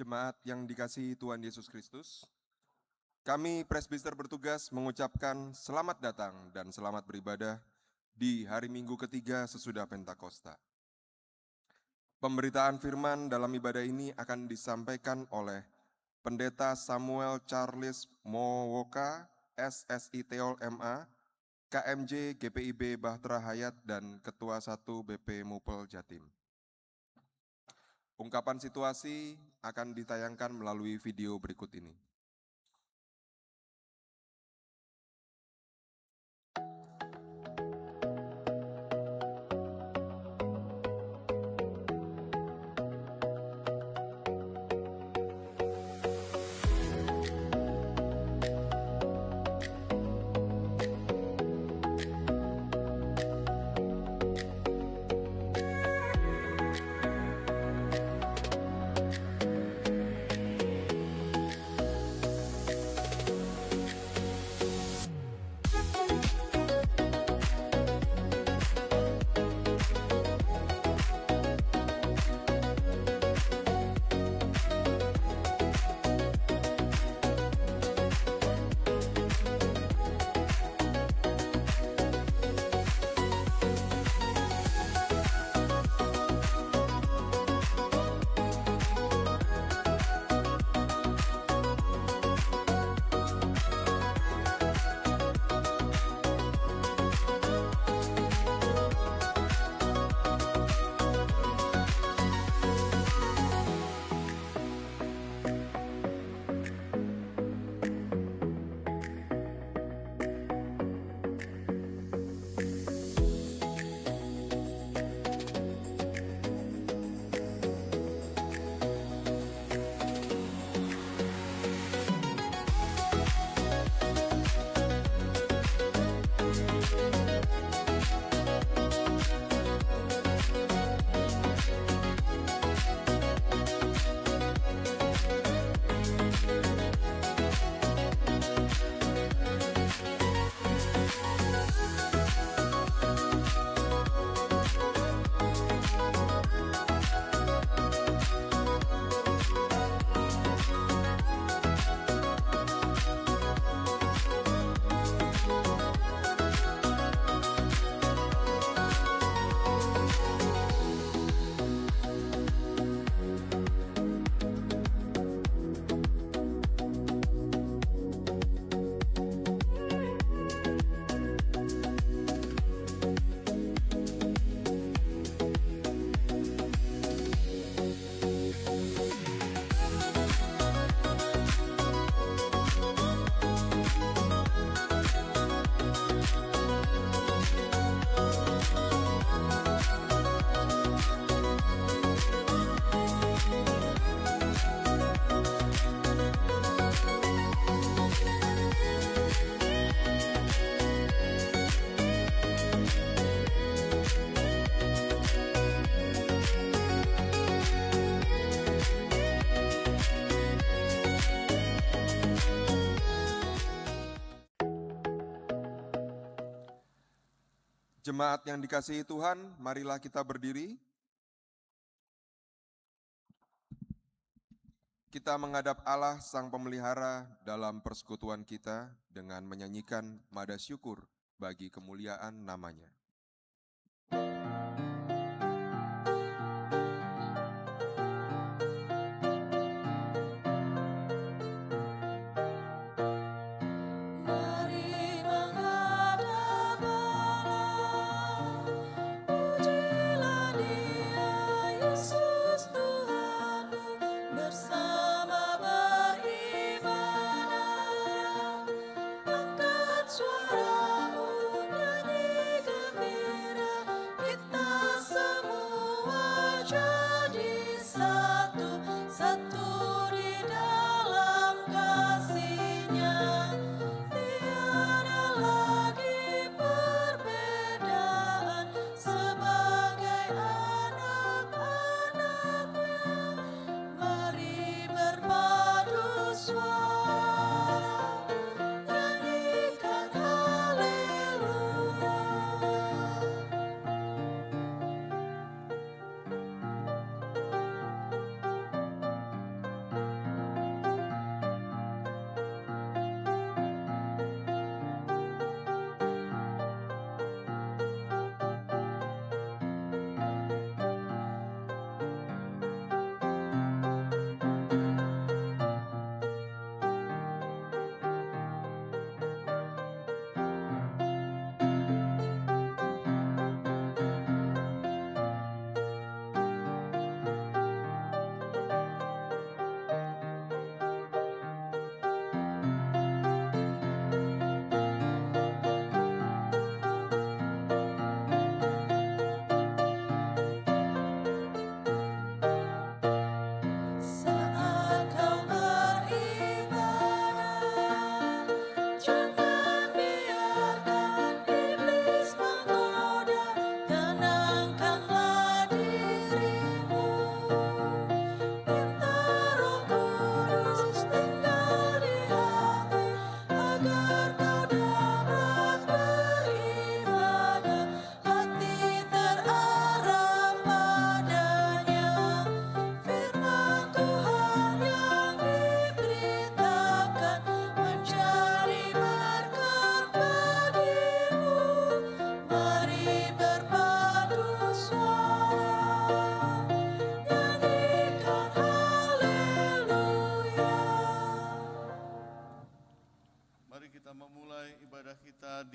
Jemaat yang dikasihi Tuhan Yesus Kristus, kami presbiter bertugas mengucapkan selamat datang dan selamat beribadah di hari Minggu ketiga sesudah Pentakosta. Pemberitaan firman dalam ibadah ini akan disampaikan oleh Pendeta Samuel Charles Mowoka, SSI Teol MA, KMJ GPIB Bahtera Hayat dan Ketua 1 BP Mupel Jatim. Ungkapan situasi akan ditayangkan melalui video berikut ini. Jemaat yang dikasihi Tuhan, marilah kita berdiri. Kita menghadap Allah Sang Pemelihara dalam persekutuan kita dengan menyanyikan nada syukur bagi kemuliaan nama-Nya. Suaramu nyanyi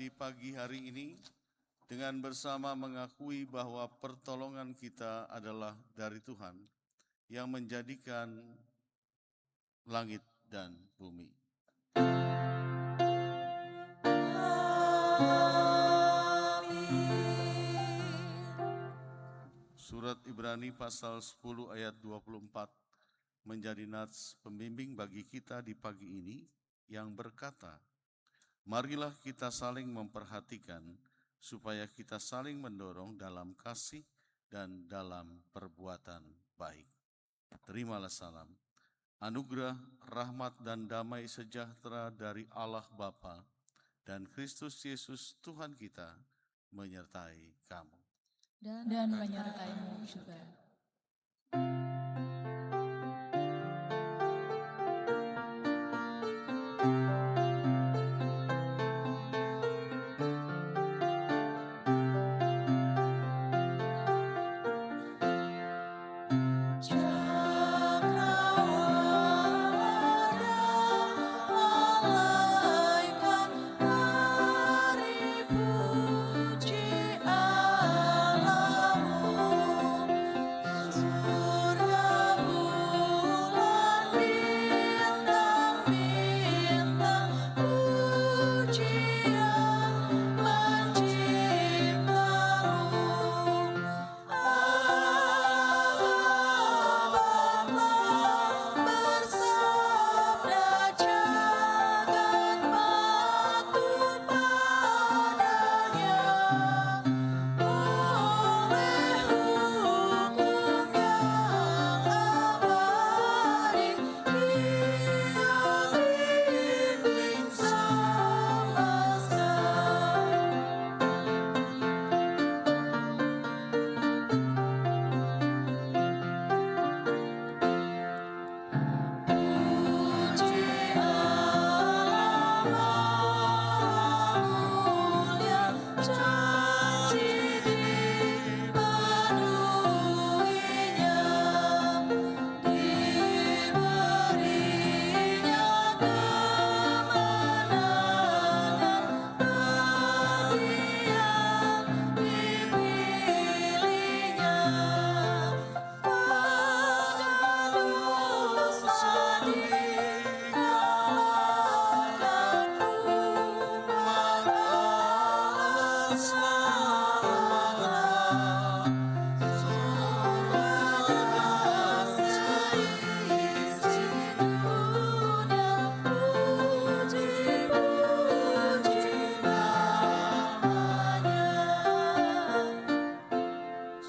di pagi hari ini dengan bersama mengakui bahwa pertolongan kita adalah dari Tuhan yang menjadikan langit dan bumi. Surat Ibrani pasal 10 ayat 24 menjadi nats pembimbing bagi kita di pagi ini yang berkata, marilah kita saling memperhatikan supaya kita saling mendorong dalam kasih dan dalam perbuatan baik. Terimalah salam, anugerah, rahmat dan damai sejahtera dari Allah Bapa dan Kristus Yesus Tuhan kita menyertai kamu. Dan menyertaimu juga.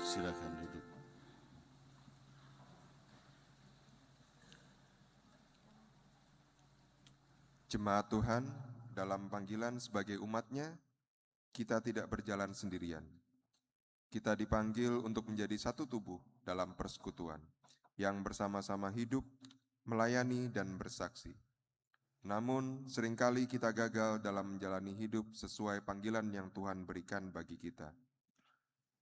Silakan duduk. Jemaat Tuhan, dalam panggilan sebagai umat-Nya, kita tidak berjalan sendirian. Kita dipanggil untuk menjadi satu tubuh dalam persekutuan, yang bersama-sama hidup, melayani, dan bersaksi. Namun, seringkali kita gagal dalam menjalani hidup sesuai panggilan yang Tuhan berikan bagi kita.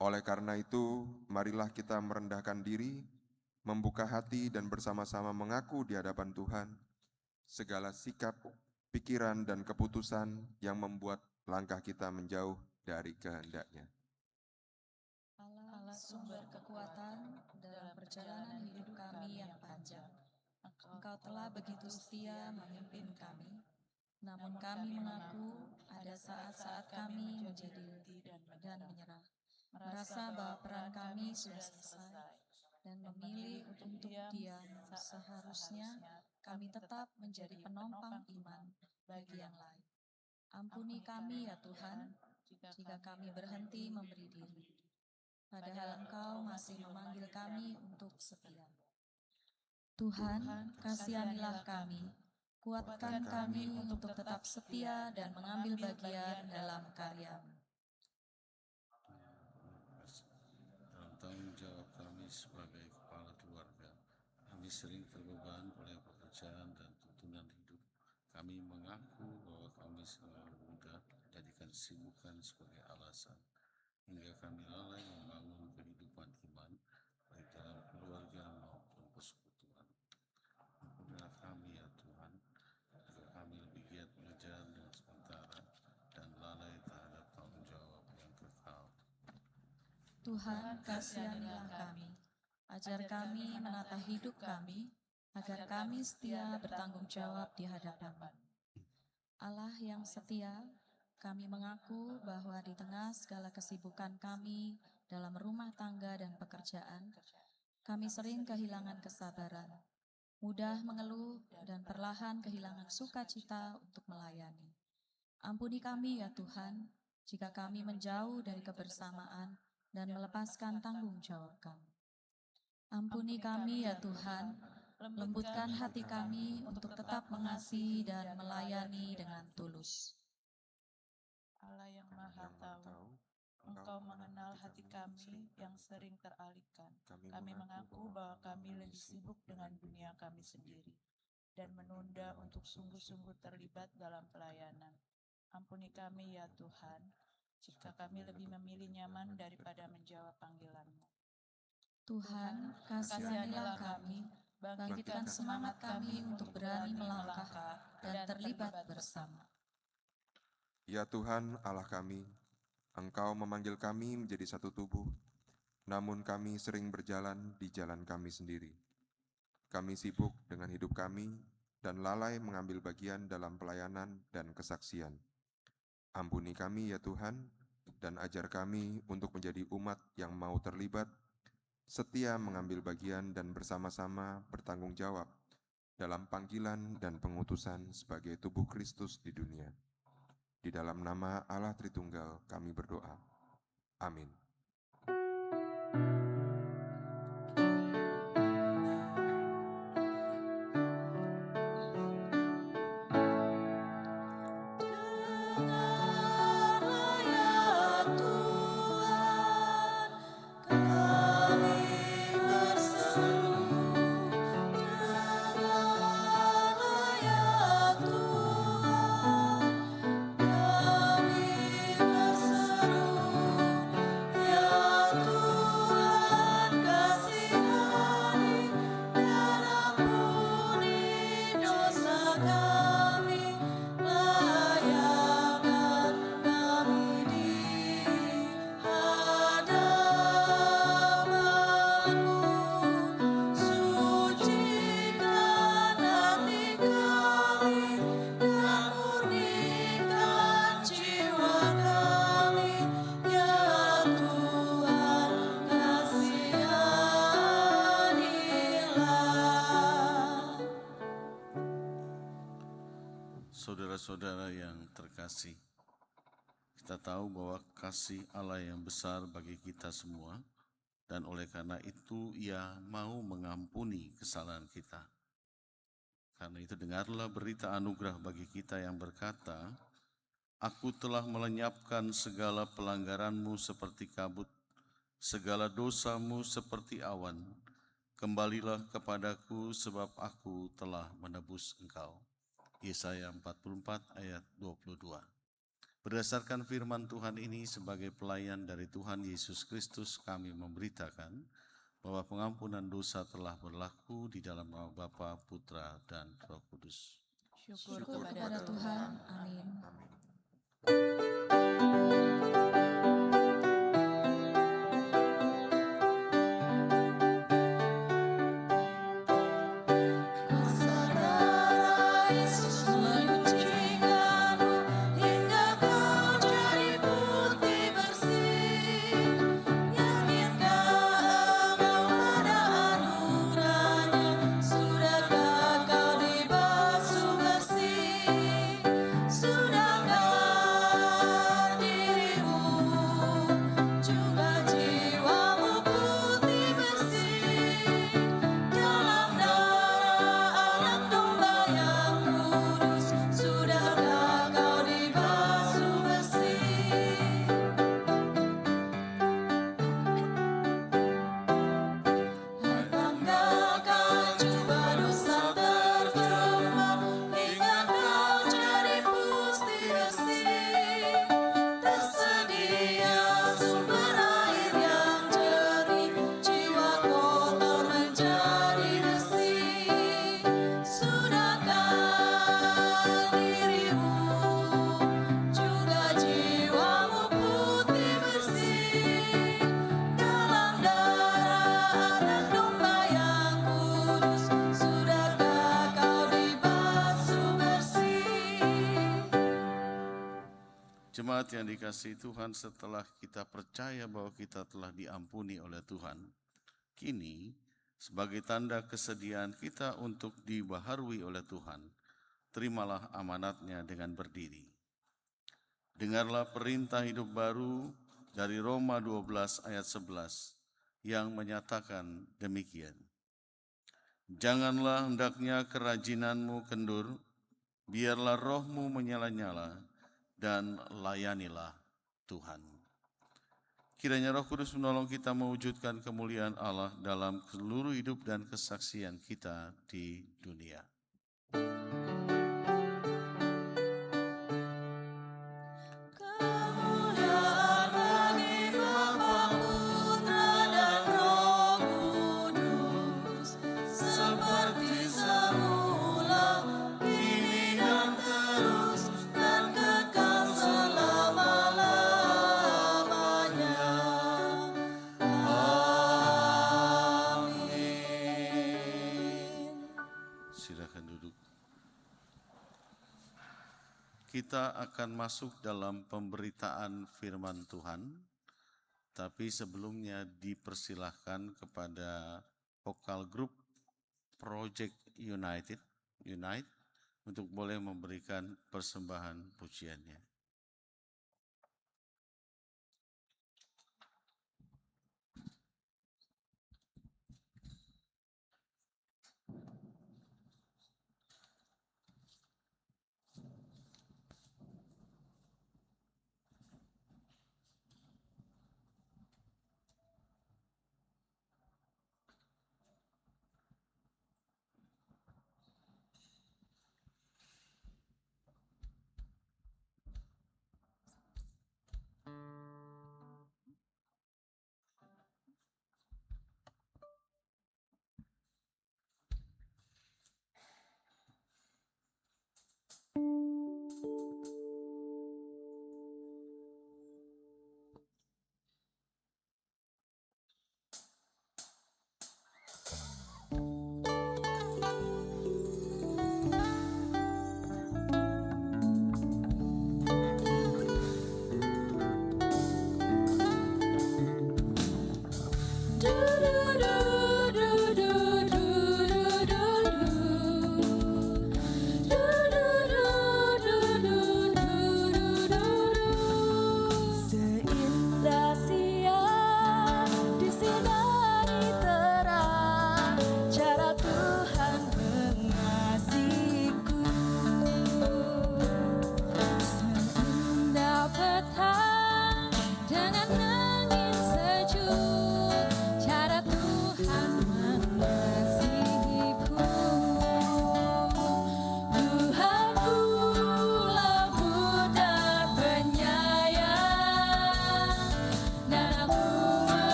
Oleh karena itu, marilah kita merendahkan diri, membuka hati, dan bersama-sama mengaku di hadapan Tuhan segala sikap, pikiran, dan keputusan yang membuat langkah kita menjauh dari kehendak-Nya. Allah sumber kekuatan dalam perjalanan hidup kami yang panjang. Engkau telah begitu setia memimpin kami, namun kami mengaku ada saat-saat kami menjadi letih dan menyerah, merasa bahwa peran kami sudah selesai, dan memilih untuk diam. Seharusnya kami tetap menjadi penompang iman bagi yang lain. Ampuni kami ya Tuhan, jika kami berhenti memberi diri, padahal Engkau masih memanggil kami untuk setia. Tuhan, kasihanilah kami, kuatkan kami untuk tetap setia dan mengambil bagian dalam karya-Mu. Dalam tanggung jawab kami sebagai kepala keluarga, kami sering terbeban oleh pekerjaan dan tuntunan hidup. Kami mengaku bahwa kami selalu mudah jadikan kesibukan sebagai alasan, hingga kami lalai membangun kehidupan iman, baik dalam keluarga maupun persekutuan. Ampunilah kami ya Tuhan, jika kami lebih giat mengejar dengan sementara dan lalai Tuhan, kasihanilah kami. Ajar kami menata hidup kami, agar kami setia bertanggung jawab di hadapan. Allah yang setia, kami mengaku bahwa di tengah segala kesibukan kami dalam rumah tangga dan pekerjaan, kami sering kehilangan kesabaran, mudah mengeluh, dan perlahan kehilangan sukacita untuk melayani. Ampuni kami ya Tuhan, jika kami menjauh dari kebersamaan dan melepaskan tanggung jawab kami. Ampuni kami ya Tuhan, lembutkan hati kami untuk tetap mengasihi dan melayani dengan tulus. Allah yang Maha Tahu, Engkau mengenal hati kami yang sering teralihkan. Kami mengaku bahwa kami lebih sibuk dengan dunia kami sendiri dan menunda untuk sungguh-sungguh terlibat dalam pelayanan. Ampuni kami ya Tuhan, jika kami lebih memilih nyaman daripada menjawab panggilan-Mu. Tuhan, kasihanilah kami, bangkitkan semangat kami untuk berani melangkah dan terlibat bersama. Ya Tuhan Allah kami, Engkau memanggil kami menjadi satu tubuh, namun kami sering berjalan di jalan kami sendiri. Kami sibuk dengan hidup kami dan lalai mengambil bagian dalam pelayanan dan kesaksian. Ampuni kami ya Tuhan, dan ajar kami untuk menjadi umat yang mau terlibat, setia mengambil bagian dan bersama-sama bertanggung jawab dalam panggilan dan pengutusan sebagai tubuh Kristus di dunia. Di dalam nama Allah Tritunggal kami berdoa. Amin. Saudara-saudara yang terkasih, kita tahu bahwa kasih Allah yang besar bagi kita semua, dan oleh karena itu Ia mau mengampuni kesalahan kita. Karena itu dengarlah berita anugerah bagi kita yang berkata, Aku telah melenyapkan segala pelanggaranmu seperti kabut, segala dosamu seperti awan. Kembalilah kepadaku sebab aku telah menebus engkau. Yesaya 44 ayat 22. Berdasarkan firman Tuhan ini sebagai pelayan dari Tuhan Yesus Kristus kami memberitakan bahwa pengampunan dosa telah berlaku di dalam nama Bapa, Putra, dan Roh Kudus. Syukur kepada Tuhan. Amin. Sudahkah dirimu Jemaat yang dikasihi Tuhan, setelah kita percaya bahwa kita telah diampuni oleh Tuhan, kini sebagai tanda kesediaan kita untuk dibaharui oleh Tuhan, terimalah amanatnya dengan berdiri. Dengarlah perintah hidup baru dari Roma 12 ayat 11 yang menyatakan demikian. Janganlah hendaknya kerajinanmu kendur, biarlah rohmu menyala-nyala, dan layanilah Tuhan. Kiranya Roh Kudus menolong kita mewujudkan kemuliaan Allah dalam seluruh hidup dan kesaksian kita di dunia. Kemuliaan bagi Bapa, Putra, dan Roh Kudus, seperti semula, kini dan terus, dan kekal selama-lamanya. Amin. Silakan duduk. Kita akan masuk dalam pemberitaan firman Tuhan, tapi sebelumnya dipersilahkan kepada vokal grup Project Unite untuk boleh memberikan persembahan pujiannya.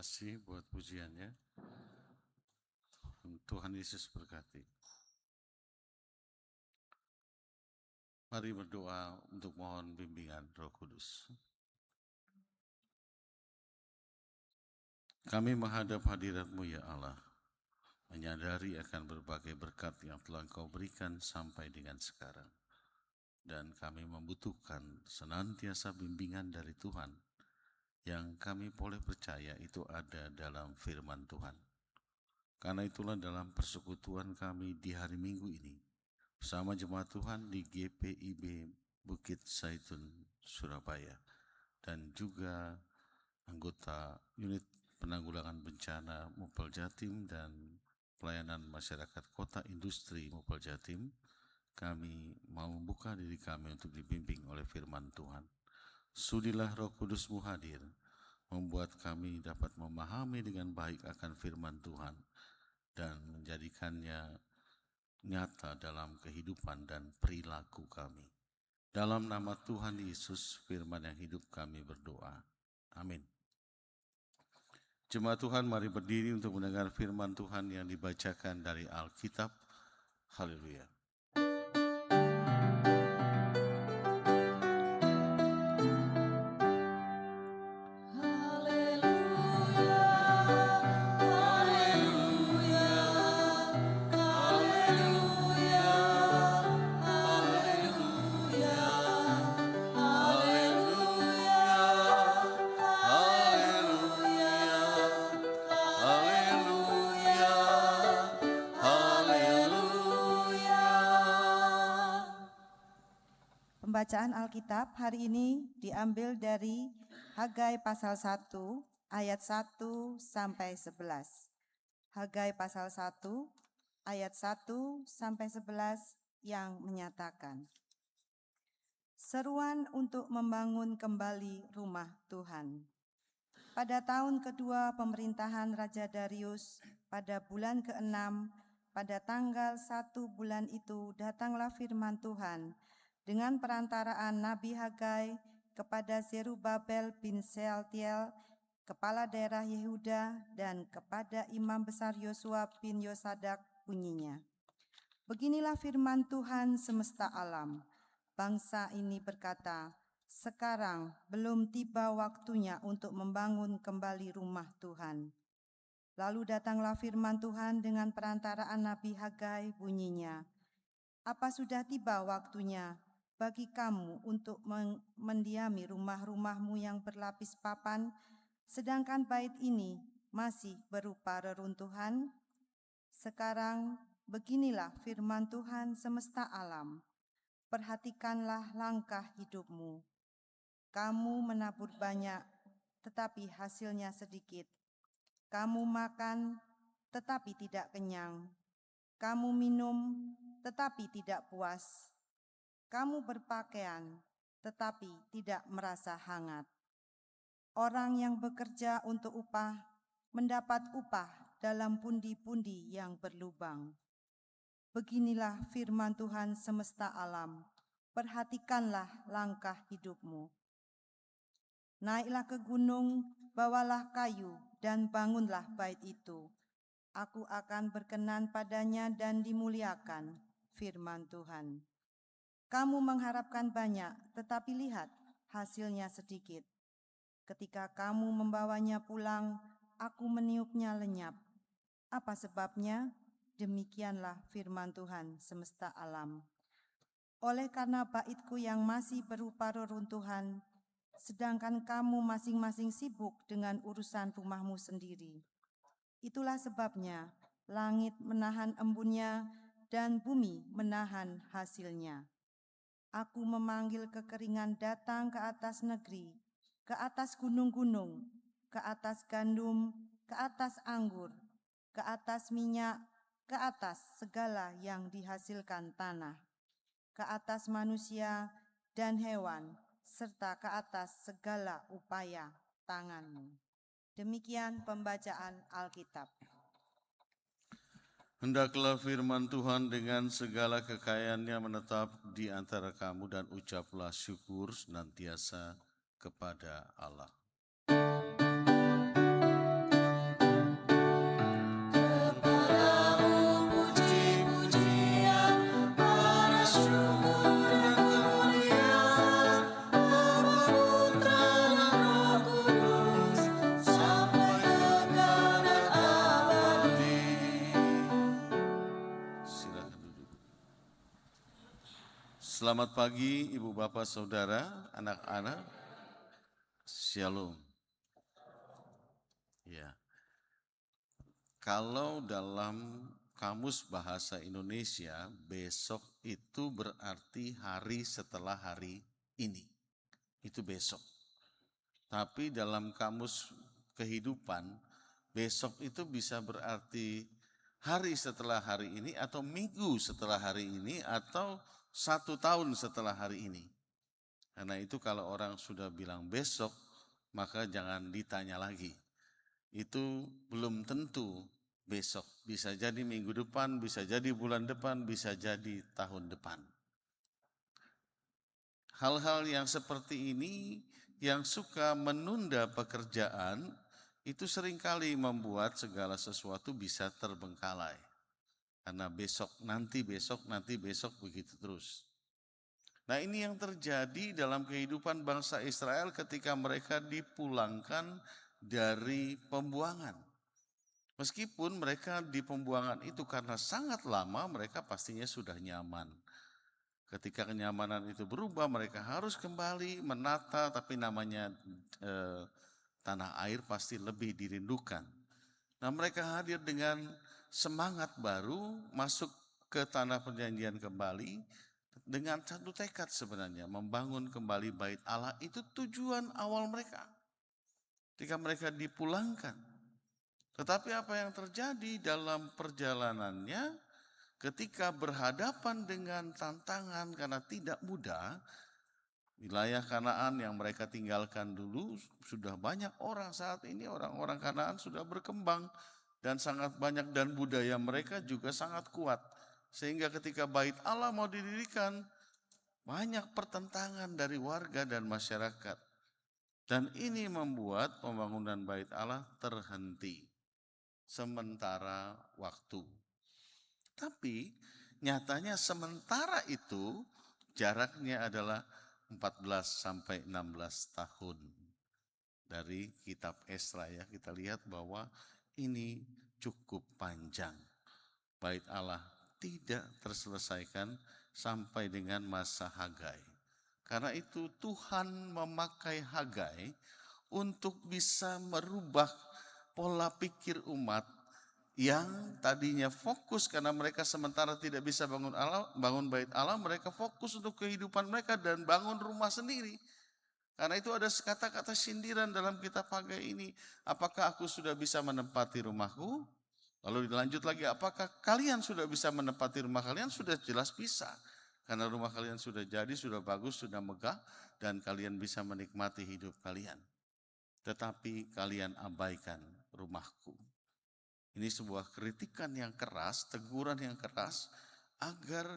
kasih buat pujiannya. Tuhan Yesus berkati. Mari berdoa untuk mohon bimbingan Roh Kudus. Kami menghadap hadirat-Mu ya Allah, menyadari akan berbagai berkat yang telah Engkau berikan sampai dengan sekarang. Dan kami membutuhkan senantiasa bimbingan dari Tuhan, yang kami boleh percaya itu ada dalam firman Tuhan. Karena itulah dalam persekutuan kami di hari Minggu ini, bersama jemaat Tuhan di GPIB Bukit Zaitun, Surabaya, dan juga anggota unit penanggulangan bencana Mupel Jatim dan pelayanan masyarakat kota industri Mupel Jatim, kami mau membuka diri kami untuk dibimbing oleh firman Tuhan. Sudilah Roh Kudus-Mu hadir, membuat kami dapat memahami dengan baik akan firman Tuhan dan menjadikannya nyata dalam kehidupan dan perilaku kami. Dalam nama Tuhan Yesus, firman yang hidup kami berdoa. Amin. Jemaat Tuhan, mari berdiri untuk mendengar firman Tuhan yang dibacakan dari Alkitab. Haleluya. Pembacaan Alkitab hari ini diambil dari Hagai pasal 1 ayat 1 sampai 11. Hagai pasal 1 ayat 1 sampai 11 yang menyatakan, seruan untuk membangun kembali rumah Tuhan. Pada tahun kedua pemerintahan Raja Darius, pada bulan ke-6, pada tanggal 1 bulan itu datanglah firman Tuhan dengan perantaraan Nabi Hagai kepada Zerubabel bin Sealtiel, kepala daerah Yehuda, dan kepada imam besar Yosua bin Yosadak, bunyinya. Beginilah firman Tuhan semesta alam. Bangsa ini berkata, sekarang belum tiba waktunya untuk membangun kembali rumah Tuhan. Lalu datanglah firman Tuhan dengan perantaraan Nabi Hagai, bunyinya, apa sudah tiba waktunya bagi kamu untuk mendiami rumah-rumahmu yang berlapis papan, sedangkan bait ini masih berupa reruntuhan? Sekarang beginilah firman Tuhan semesta alam. Perhatikanlah langkah hidupmu. Kamu menabur banyak, tetapi hasilnya sedikit. Kamu makan, tetapi tidak kenyang. Kamu minum, tetapi tidak puas. Kamu berpakaian, tetapi tidak merasa hangat. Orang yang bekerja untuk upah, mendapat upah dalam pundi-pundi yang berlubang. Beginilah firman Tuhan semesta alam. Perhatikanlah langkah hidupmu. Naiklah ke gunung, bawalah kayu, dan bangunlah bait itu. Aku akan berkenan padanya dan dimuliakan, firman Tuhan. Kamu mengharapkan banyak, tetapi lihat, hasilnya sedikit. Ketika kamu membawanya pulang, aku meniupnya lenyap. Apa sebabnya? Demikianlah firman Tuhan semesta alam. Oleh karena baitku yang masih berupa reruntuhan, sedangkan kamu masing-masing sibuk dengan urusan rumahmu sendiri. Itulah sebabnya langit menahan embunnya dan bumi menahan hasilnya. Aku memanggil kekeringan datang ke atas negeri, ke atas gunung-gunung, ke atas gandum, ke atas anggur, ke atas minyak, ke atas segala yang dihasilkan tanah, ke atas manusia dan hewan, serta ke atas segala upaya tanganmu. Demikian pembacaan Alkitab. Hendaklah firman Tuhan dengan segala kekayaannya menetap di antara kamu dan ucaplah syukur senantiasa kepada Allah. Selamat pagi Ibu Bapak Saudara, anak-anak. Shalom. Ya. Kalau dalam Kamus Bahasa Indonesia, besok itu berarti hari setelah hari ini. Itu besok. Tapi dalam Kamus Kehidupan, besok itu bisa berarti hari setelah hari ini atau minggu setelah hari ini atau 1 tahun setelah hari ini. Karena itu kalau orang sudah bilang besok, maka jangan ditanya lagi. Itu belum tentu besok. Bisa jadi minggu depan, bisa jadi bulan depan, bisa jadi tahun depan. Hal-hal yang seperti ini yang suka menunda pekerjaan itu seringkali membuat segala sesuatu bisa terbengkalai. Karena besok, nanti besok begitu terus. Nah, ini yang terjadi dalam kehidupan bangsa Israel ketika mereka dipulangkan dari pembuangan. Meskipun mereka di pembuangan itu karena sangat lama, mereka pastinya sudah nyaman. Ketika kenyamanan itu berubah, mereka harus kembali menata, tapi namanya tanah air pasti lebih dirindukan. Nah, mereka hadir dengan semangat baru, masuk ke tanah perjanjian kembali, dengan satu tekad sebenarnya, membangun kembali bait Allah. Itu tujuan awal mereka ketika mereka dipulangkan. Tetapi apa yang terjadi dalam perjalanannya ketika berhadapan dengan tantangan karena tidak mudah, wilayah Kanaan yang mereka tinggalkan dulu sudah banyak orang saat ini, orang-orang Kanaan sudah berkembang dan sangat banyak dan budaya mereka juga sangat kuat. Sehingga ketika bait Allah mau didirikan, banyak pertentangan dari warga dan masyarakat. Dan ini membuat pembangunan bait Allah terhenti sementara waktu. Tapi nyatanya sementara itu jaraknya adalah 14 sampai 16 tahun. Dari kitab Esra ya, kita lihat bahwa ini cukup panjang. Bait Allah tidak terselesaikan sampai dengan masa Hagai. Karena itu Tuhan memakai Hagai untuk bisa merubah pola pikir umat yang tadinya fokus karena mereka sementara tidak bisa bangun bait Allah, mereka fokus untuk kehidupan mereka dan bangun rumah sendiri. Karena itu ada kata-kata sindiran dalam kitab Hagai ini. Apakah aku sudah bisa menempati rumahku? Lalu dilanjut lagi, apakah kalian sudah bisa menempati rumah kalian? Sudah jelas bisa. Karena rumah kalian sudah jadi, sudah bagus, sudah megah, dan kalian bisa menikmati hidup kalian. Tetapi kalian abaikan rumahku. Ini sebuah kritikan yang keras, teguran yang keras, agar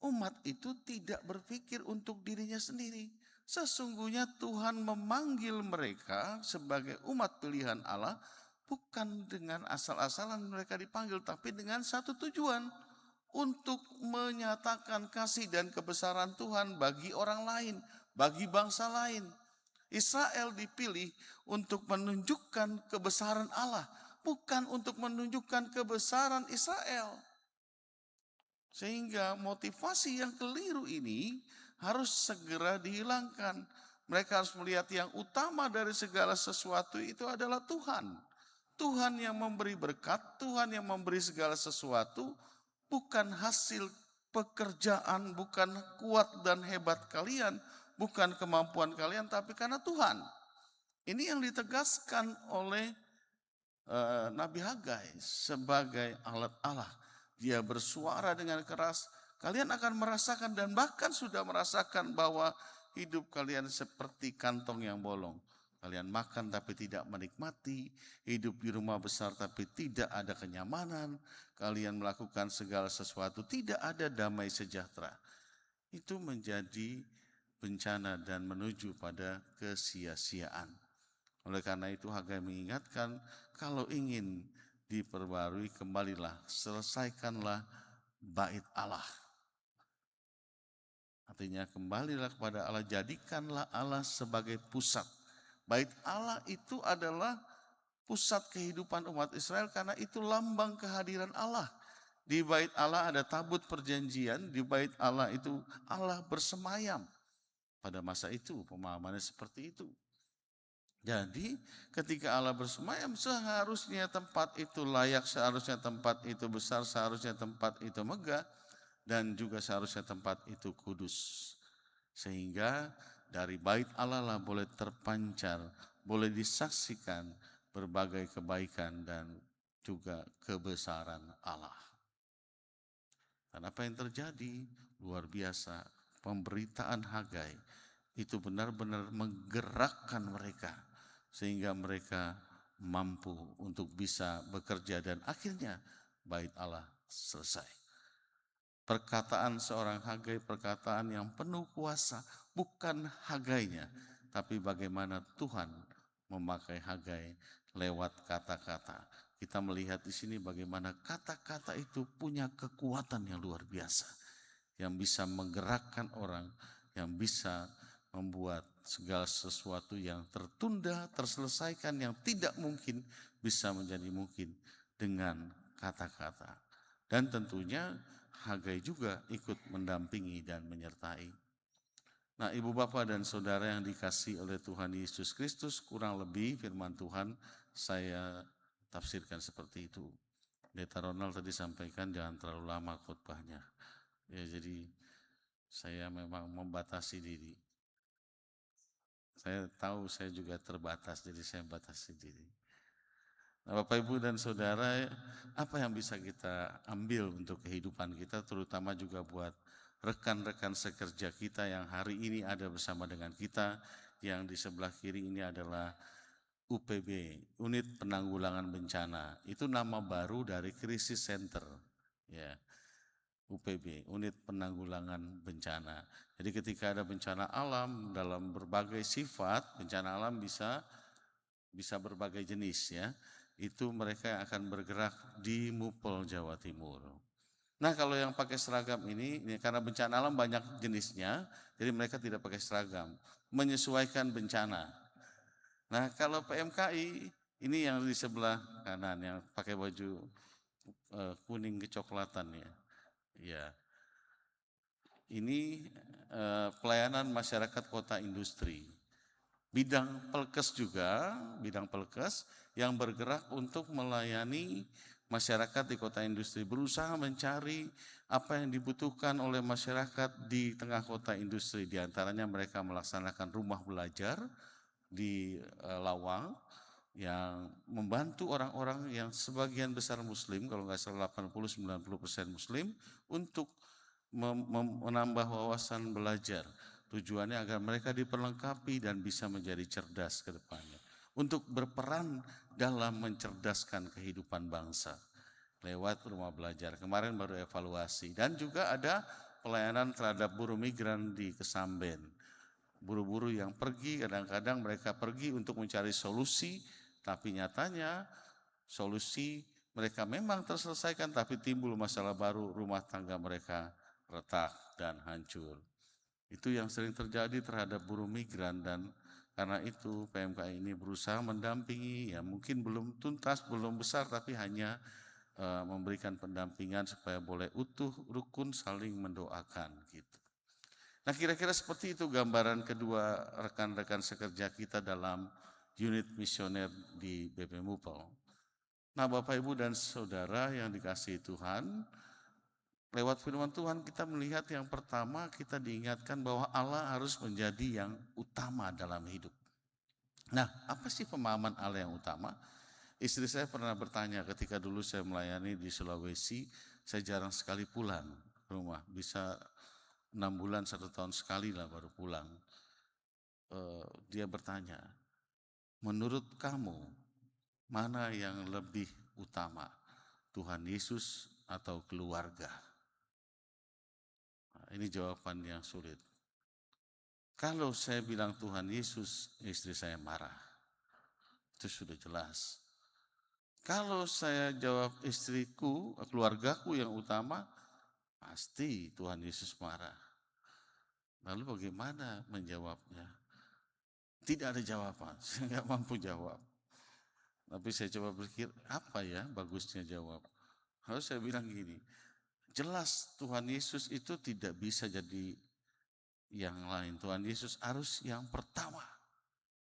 umat itu tidak berpikir untuk dirinya sendiri. Sesungguhnya Tuhan memanggil mereka sebagai umat pilihan Allah, bukan dengan asal-asalan mereka dipanggil, tapi dengan satu tujuan, untuk menyatakan kasih dan kebesaran Tuhan bagi orang lain, bagi bangsa lain. Israel dipilih untuk menunjukkan kebesaran Allah, bukan untuk menunjukkan kebesaran Israel. Sehingga motivasi yang keliru ini harus segera dihilangkan. Mereka harus melihat yang utama dari segala sesuatu itu adalah Tuhan. Tuhan yang memberi berkat, Tuhan yang memberi segala sesuatu, bukan hasil pekerjaan, bukan kuat dan hebat kalian, bukan kemampuan kalian, tapi karena Tuhan. Ini yang ditegaskan oleh Nabi Hagai sebagai alat Allah. Dia bersuara dengan keras, kalian akan merasakan dan bahkan sudah merasakan bahwa hidup kalian seperti kantong yang bolong. Kalian makan tapi tidak menikmati, hidup di rumah besar tapi tidak ada kenyamanan, kalian melakukan segala sesuatu, tidak ada damai sejahtera. Itu menjadi bencana dan menuju pada kesia-siaan. Oleh karena itu Hagai mengingatkan, kalau ingin diperbarui kembalilah, selesaikanlah bait Allah. Artinya kembalilah kepada Allah, jadikanlah Allah sebagai pusat. Bait Allah itu adalah pusat kehidupan umat Israel karena itu lambang kehadiran Allah. Di bait Allah ada tabut perjanjian, di bait Allah itu Allah bersemayam. Pada masa itu pemahamannya seperti itu. Jadi ketika Allah bersemayam, seharusnya tempat itu layak, seharusnya tempat itu besar, seharusnya tempat itu megah, dan juga seharusnya tempat itu kudus. Sehingga dari bait Allah lah boleh terpancar, boleh disaksikan berbagai kebaikan dan juga kebesaran Allah. Dan apa yang terjadi? Luar biasa. Pemberitaan Hagai itu benar-benar menggerakkan mereka sehingga mereka mampu untuk bisa bekerja dan akhirnya bait Allah selesai. Perkataan seorang Hagai, perkataan yang penuh kuasa, bukan Hagainya, tapi bagaimana Tuhan memakai Hagai lewat kata-kata. Kita melihat di sini bagaimana kata-kata itu punya kekuatan yang luar biasa, yang bisa menggerakkan orang, yang bisa membuat segala sesuatu yang tertunda, terselesaikan, yang tidak mungkin bisa menjadi mungkin dengan kata-kata. Dan tentunya Hagai juga ikut mendampingi dan menyertai. Nah, ibu bapak dan saudara yang dikasihi oleh Tuhan Yesus Kristus, kurang lebih firman Tuhan saya tafsirkan seperti itu. Pendeta Ronald tadi sampaikan jangan terlalu lama khotbahnya. Ya, jadi saya memang membatasi diri. Saya tahu saya juga terbatas, jadi saya batasi diri. Nah, Bapak Ibu dan Saudara, apa yang bisa kita ambil untuk kehidupan kita, terutama juga buat rekan-rekan sekerja kita yang hari ini ada bersama dengan kita, yang di sebelah kiri ini adalah UPB, Unit Penanggulangan Bencana. Itu nama baru dari Crisis Center, ya. UPB, Unit Penanggulangan Bencana. Jadi ketika ada bencana alam dalam berbagai sifat, bencana alam bisa berbagai jenis, ya. Itu mereka yang akan bergerak di Mupel, Jawa Timur. Nah, kalau yang pakai seragam ini karena bencana alam banyak jenisnya, jadi mereka tidak pakai seragam, menyesuaikan bencana. Nah, kalau PMKI ini yang di sebelah kanan yang pakai baju kuning kecoklatan, ya. Ya. Ini pelayanan masyarakat kota industri. Bidang Pelkes juga, bidang Pelkes yang bergerak untuk melayani masyarakat di kota industri, berusaha mencari apa yang dibutuhkan oleh masyarakat di tengah kota industri. Di antaranya mereka melaksanakan rumah belajar di Lawang yang membantu orang-orang yang sebagian besar Muslim, kalau nggak salah 80-90% Muslim, untuk menambah wawasan belajar. Tujuannya agar mereka diperlengkapi dan bisa menjadi cerdas ke depannya. Untuk berperan dalam mencerdaskan kehidupan bangsa lewat rumah belajar. Kemarin baru evaluasi. Dan juga ada pelayanan terhadap buruh migran di Kesamben. Buruh-buruh yang pergi, kadang-kadang mereka pergi untuk mencari solusi, tapi nyatanya solusi mereka memang terselesaikan, tapi timbul masalah baru, rumah tangga mereka retak dan hancur. Itu yang sering terjadi terhadap buruh migran, dan karena itu PMKI ini berusaha mendampingi, ya mungkin belum tuntas, belum besar, tapi hanya memberikan pendampingan supaya boleh utuh, rukun, saling mendoakan gitu. Nah, kira-kira seperti itu gambaran kedua rekan-rekan sekerja kita dalam unit misioner di BP Mupel. Nah, Bapak Ibu dan Saudara yang dikasihi Tuhan, lewat firman Tuhan kita melihat yang pertama kita diingatkan bahwa Allah harus menjadi yang utama dalam hidup. Nah, apa sih pemahaman Allah yang utama? Istri saya pernah bertanya ketika dulu saya melayani di Sulawesi, saya jarang sekali pulang ke rumah, bisa 6 bulan, 1 tahun sekali lah baru pulang. Dia bertanya, menurut kamu mana yang lebih utama, Tuhan Yesus atau keluarga? Nah, ini jawaban yang sulit. Kalau saya bilang Tuhan Yesus, istri saya marah. Itu sudah jelas. Kalau saya jawab istriku, keluargaku yang utama, pasti Tuhan Yesus marah. Lalu bagaimana menjawabnya? Tidak ada jawaban, saya nggak mampu jawab. Tapi saya coba berpikir, apa ya bagusnya jawab? Harus saya bilang gini, jelas Tuhan Yesus itu tidak bisa jadi yang lain. Tuhan Yesus harus yang pertama.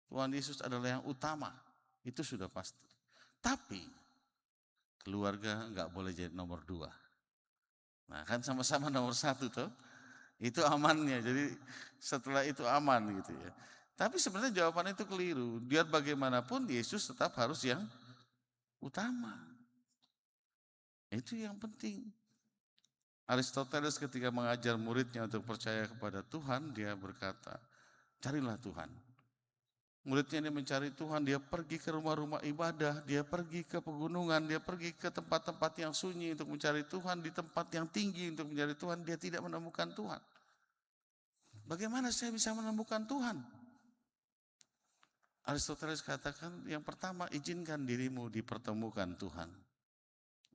Tuhan Yesus adalah yang utama. Itu sudah pasti. Tapi keluarga nggak boleh jadi nomor 2. Nah kan sama-sama nomor 1 tuh. Itu amannya. Jadi setelah itu aman gitu ya. Tapi sebenarnya jawaban itu keliru. Biar bagaimanapun Yesus tetap harus yang utama. Itu yang penting. Aristoteles ketika mengajar muridnya untuk percaya kepada Tuhan, dia berkata, carilah Tuhan. Muridnya ini mencari Tuhan, dia pergi ke rumah-rumah ibadah, dia pergi ke pegunungan, dia pergi ke tempat-tempat yang sunyi untuk mencari Tuhan, di tempat yang tinggi untuk mencari Tuhan, dia tidak menemukan Tuhan. Bagaimana saya bisa menemukan Tuhan? Aristoteles katakan, yang pertama, izinkan dirimu dipertemukan Tuhan.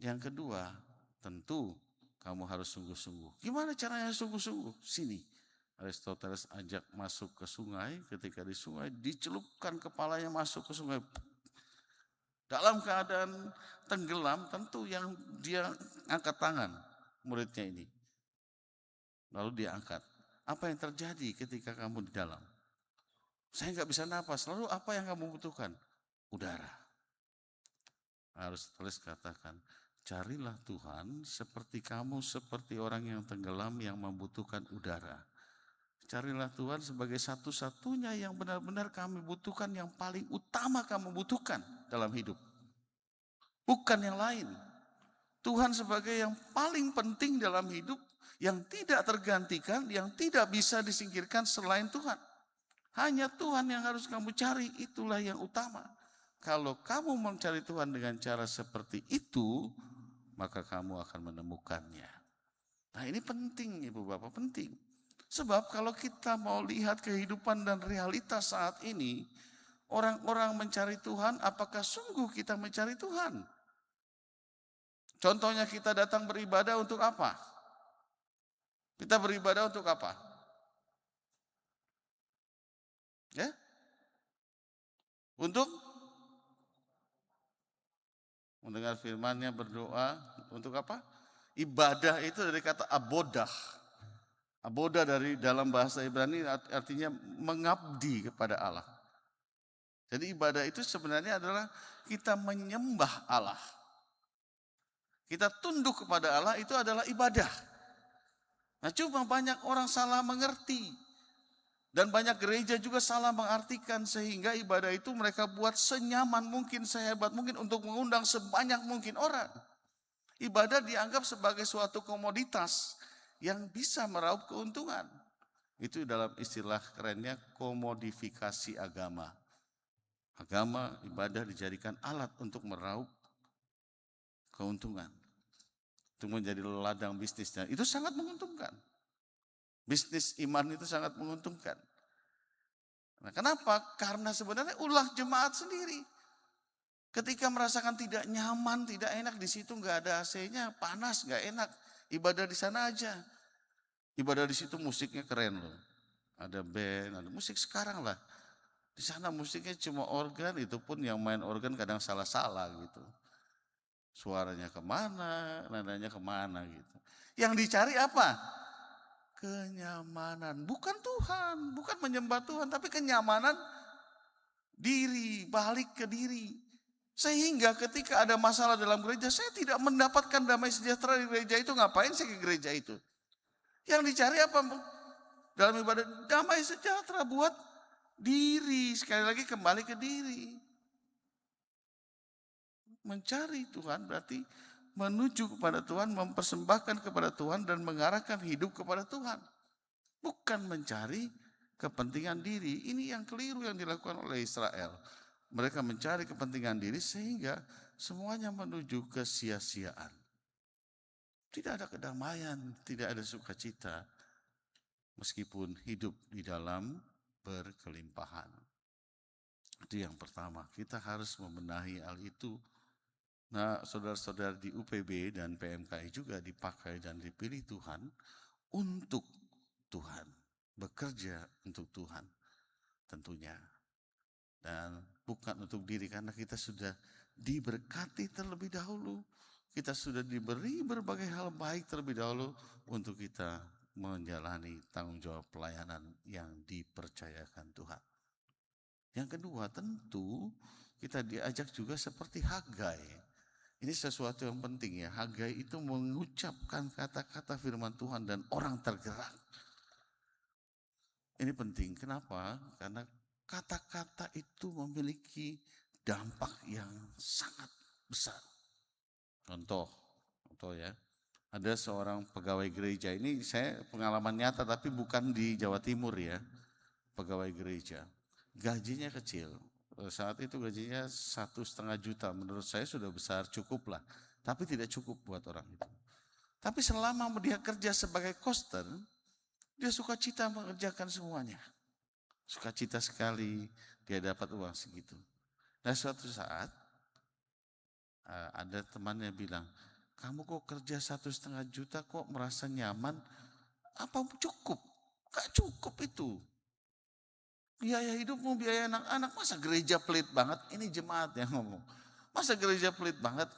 Yang kedua, tentu kamu harus sungguh-sungguh. Gimana caranya sungguh-sungguh? Sini. Aristoteles ajak masuk ke sungai, ketika di sungai dicelupkan kepalanya masuk ke sungai. Dalam keadaan tenggelam, tentu yang dia angkat tangan muridnya ini. Lalu dia angkat. Apa yang terjadi ketika kamu di dalam? Saya nggak bisa napas. Lalu apa yang kamu butuhkan? Udara. Aristoteles katakan, carilah Tuhan seperti kamu, seperti orang yang tenggelam yang membutuhkan udara. Carilah Tuhan sebagai satu-satunya yang benar-benar kami butuhkan, yang paling utama kamu butuhkan dalam hidup. Bukan yang lain. Tuhan sebagai yang paling penting dalam hidup, yang tidak tergantikan, yang tidak bisa disingkirkan selain Tuhan. Hanya Tuhan yang harus kamu cari, itulah yang utama. Kalau kamu mencari Tuhan dengan cara seperti itu, maka kamu akan menemukannya. Nah ini penting Ibu Bapak, penting. Sebab kalau kita mau lihat kehidupan dan realitas saat ini, orang-orang mencari Tuhan, apakah sungguh kita mencari Tuhan? Contohnya kita datang beribadah untuk apa? Kita beribadah untuk apa? Ya? Untuk mendengar firman-Nya, berdoa, untuk apa? Ibadah itu dari kata abodah. Abodah dari dalam bahasa Ibrani artinya mengabdi kepada Allah. Jadi ibadah itu sebenarnya adalah kita menyembah Allah. Kita tunduk kepada Allah, itu adalah ibadah. Nah cuma banyak orang salah mengerti. Dan banyak gereja juga salah mengartikan, sehingga ibadah itu mereka buat senyaman mungkin, sehebat mungkin untuk mengundang sebanyak mungkin orang. Ibadah dianggap sebagai suatu komoditas yang bisa meraup keuntungan. Itu dalam istilah kerennya komodifikasi agama. Agama, ibadah dijadikan alat untuk meraup keuntungan. Itu menjadi ladang bisnisnya. Itu sangat menguntungkan. Bisnis iman itu sangat menguntungkan. Nah, kenapa? Karena sebenarnya ulah jemaat sendiri. Ketika merasakan tidak nyaman, tidak enak di situ, nggak ada AC-nya, panas, nggak enak. Ibadah di sana aja. Ibadah di situ musiknya keren loh. Ada band, ada musik sekarang lah. Di sana musiknya cuma organ, itu pun yang main organ kadang salah-salah gitu. Suaranya kemana, nadanya kemana gitu. Yang dicari apa? Kenyamanan. Bukan Tuhan, bukan menyembah Tuhan, tapi kenyamanan diri, balik ke diri. Sehingga ketika ada masalah dalam gereja, saya tidak mendapatkan damai sejahtera di gereja itu. Ngapain saya ke gereja itu? Yang dicari apa? Dalam ibadah, damai sejahtera buat diri. Sekali lagi kembali ke diri. Mencari Tuhan berarti menuju kepada Tuhan, mempersembahkan kepada Tuhan dan mengarahkan hidup kepada Tuhan. Bukan mencari kepentingan diri. Ini yang keliru yang dilakukan oleh Israel. Mereka mencari kepentingan diri sehingga semuanya menuju kesia-siaan. Tidak ada kedamaian, tidak ada sukacita, meskipun hidup di dalam berkelimpahan. Itu yang pertama, kita harus membenahi hal itu. Nah, saudara-saudara di UPB dan PMKI juga dipakai dan dipilih Tuhan untuk Tuhan, bekerja untuk Tuhan tentunya. Dan bukan untuk diri, karena kita sudah diberkati terlebih dahulu. kita sudah diberi berbagai hal baik terlebih dahulu untuk kita menjalani tanggung jawab pelayanan yang dipercayakan Tuhan. Yang kedua, tentu kita diajak juga seperti Hagai. Ini sesuatu yang penting ya. Hagai itu mengucapkan kata-kata firman Tuhan dan orang tergerak. Ini penting. Kenapa? Karena kata-kata itu memiliki dampak yang sangat besar. Contoh ya. Ada seorang pegawai gereja. Ini saya pengalaman nyata tapi bukan di Jawa Timur ya. Pegawai gereja. Gajinya kecil. Saat itu gajinya 1,5 juta. Menurut saya sudah besar, cukup lah. Tapi tidak cukup buat orang itu. Tapi selama dia kerja sebagai koster, dia sukacita mengerjakan semuanya. Sukacita sekali dia dapat uang segitu. Nah suatu saat ada temannya bilang, kamu kok kerja 1,5 juta kok merasa nyaman? Apa cukup? Gak cukup itu. Biaya hidupmu, biaya anak-anak, masa gereja pelit banget? Ini jemaat yang ngomong. Masa gereja pelit banget?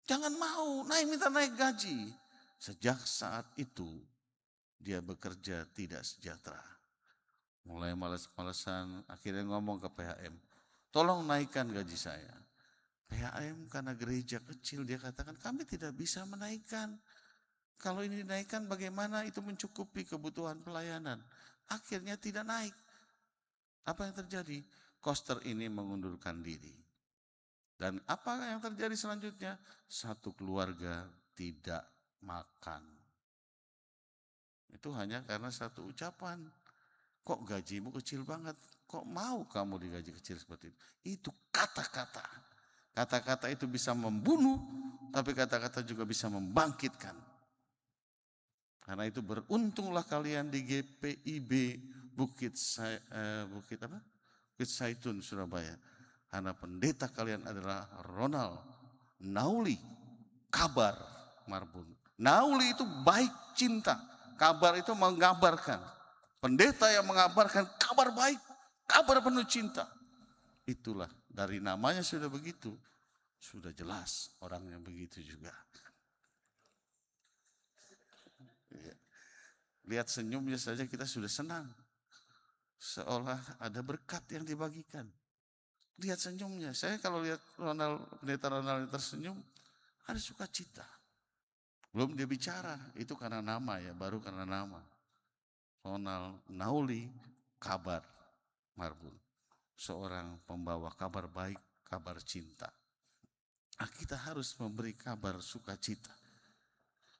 Jangan mau, minta naik gaji. Sejak saat itu, dia bekerja tidak sejahtera. Mulai males-malesan, akhirnya ngomong ke PHM, tolong naikkan gaji saya. PHM karena gereja kecil, dia katakan kami tidak bisa menaikkan. Kalau ini dinaikkan bagaimana itu mencukupi kebutuhan pelayanan. Akhirnya tidak naik. Apa yang terjadi? Koster ini mengundurkan diri. Dan apa yang terjadi selanjutnya? Satu keluarga tidak makan. Itu hanya karena satu ucapan. Kok gajimu kecil banget? Kok mau kamu digaji kecil seperti itu? Itu kata-kata. Kata-kata itu bisa membunuh, tapi kata-kata juga bisa membangkitkan. Karena itu beruntunglah kalian di GPIB Bukit Saitun Surabaya. Karena pendeta kalian adalah Ronald Nauli Kabar Marbun. Nauli itu baik cinta. Kabar itu mengabarkan. Pendeta yang mengabarkan kabar baik, kabar penuh cinta. Itulah dari namanya sudah begitu. Sudah jelas orang yang begitu juga. Lihat senyumnya saja kita sudah senang. Seolah ada berkat yang dibagikan. Lihat senyumnya. Saya kalau lihat pendeta Ronald tersenyum, ada sukacita. Belum dia bicara, itu karena nama ya, baru karena nama. Ronald Nauli Kabar Marbun. Seorang pembawa kabar baik, kabar cinta. Kita harus memberi kabar sukacita.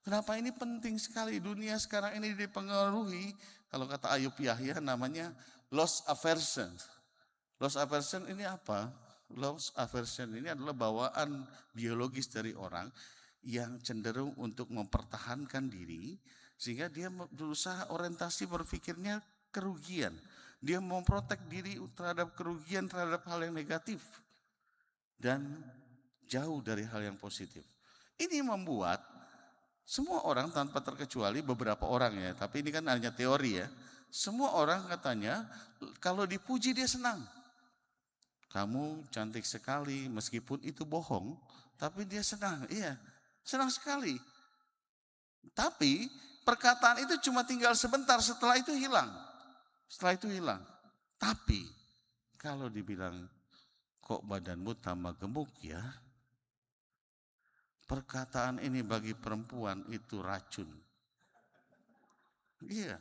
Kenapa ini penting sekali? Dunia sekarang ini dipengaruhi, kalau kata Ayub Yahya namanya loss aversion. Loss aversion ini apa? Loss aversion ini adalah bawaan biologis dari orang yang cenderung untuk mempertahankan diri, sehingga dia berusaha orientasi berpikirnya kerugian. Dia memprotek diri terhadap kerugian, terhadap hal yang negatif. Dan jauh dari hal yang positif. Ini membuat semua orang tanpa terkecuali beberapa orang ya, tapi ini kan hanya teori ya. Semua orang katanya kalau dipuji dia senang. Kamu cantik sekali meskipun itu bohong, tapi dia senang. Iya, senang sekali. Tapi perkataan itu cuma tinggal sebentar, setelah itu hilang. Tapi kalau dibilang kok badanmu tambah gemuk ya, perkataan ini bagi perempuan itu racun. Iya.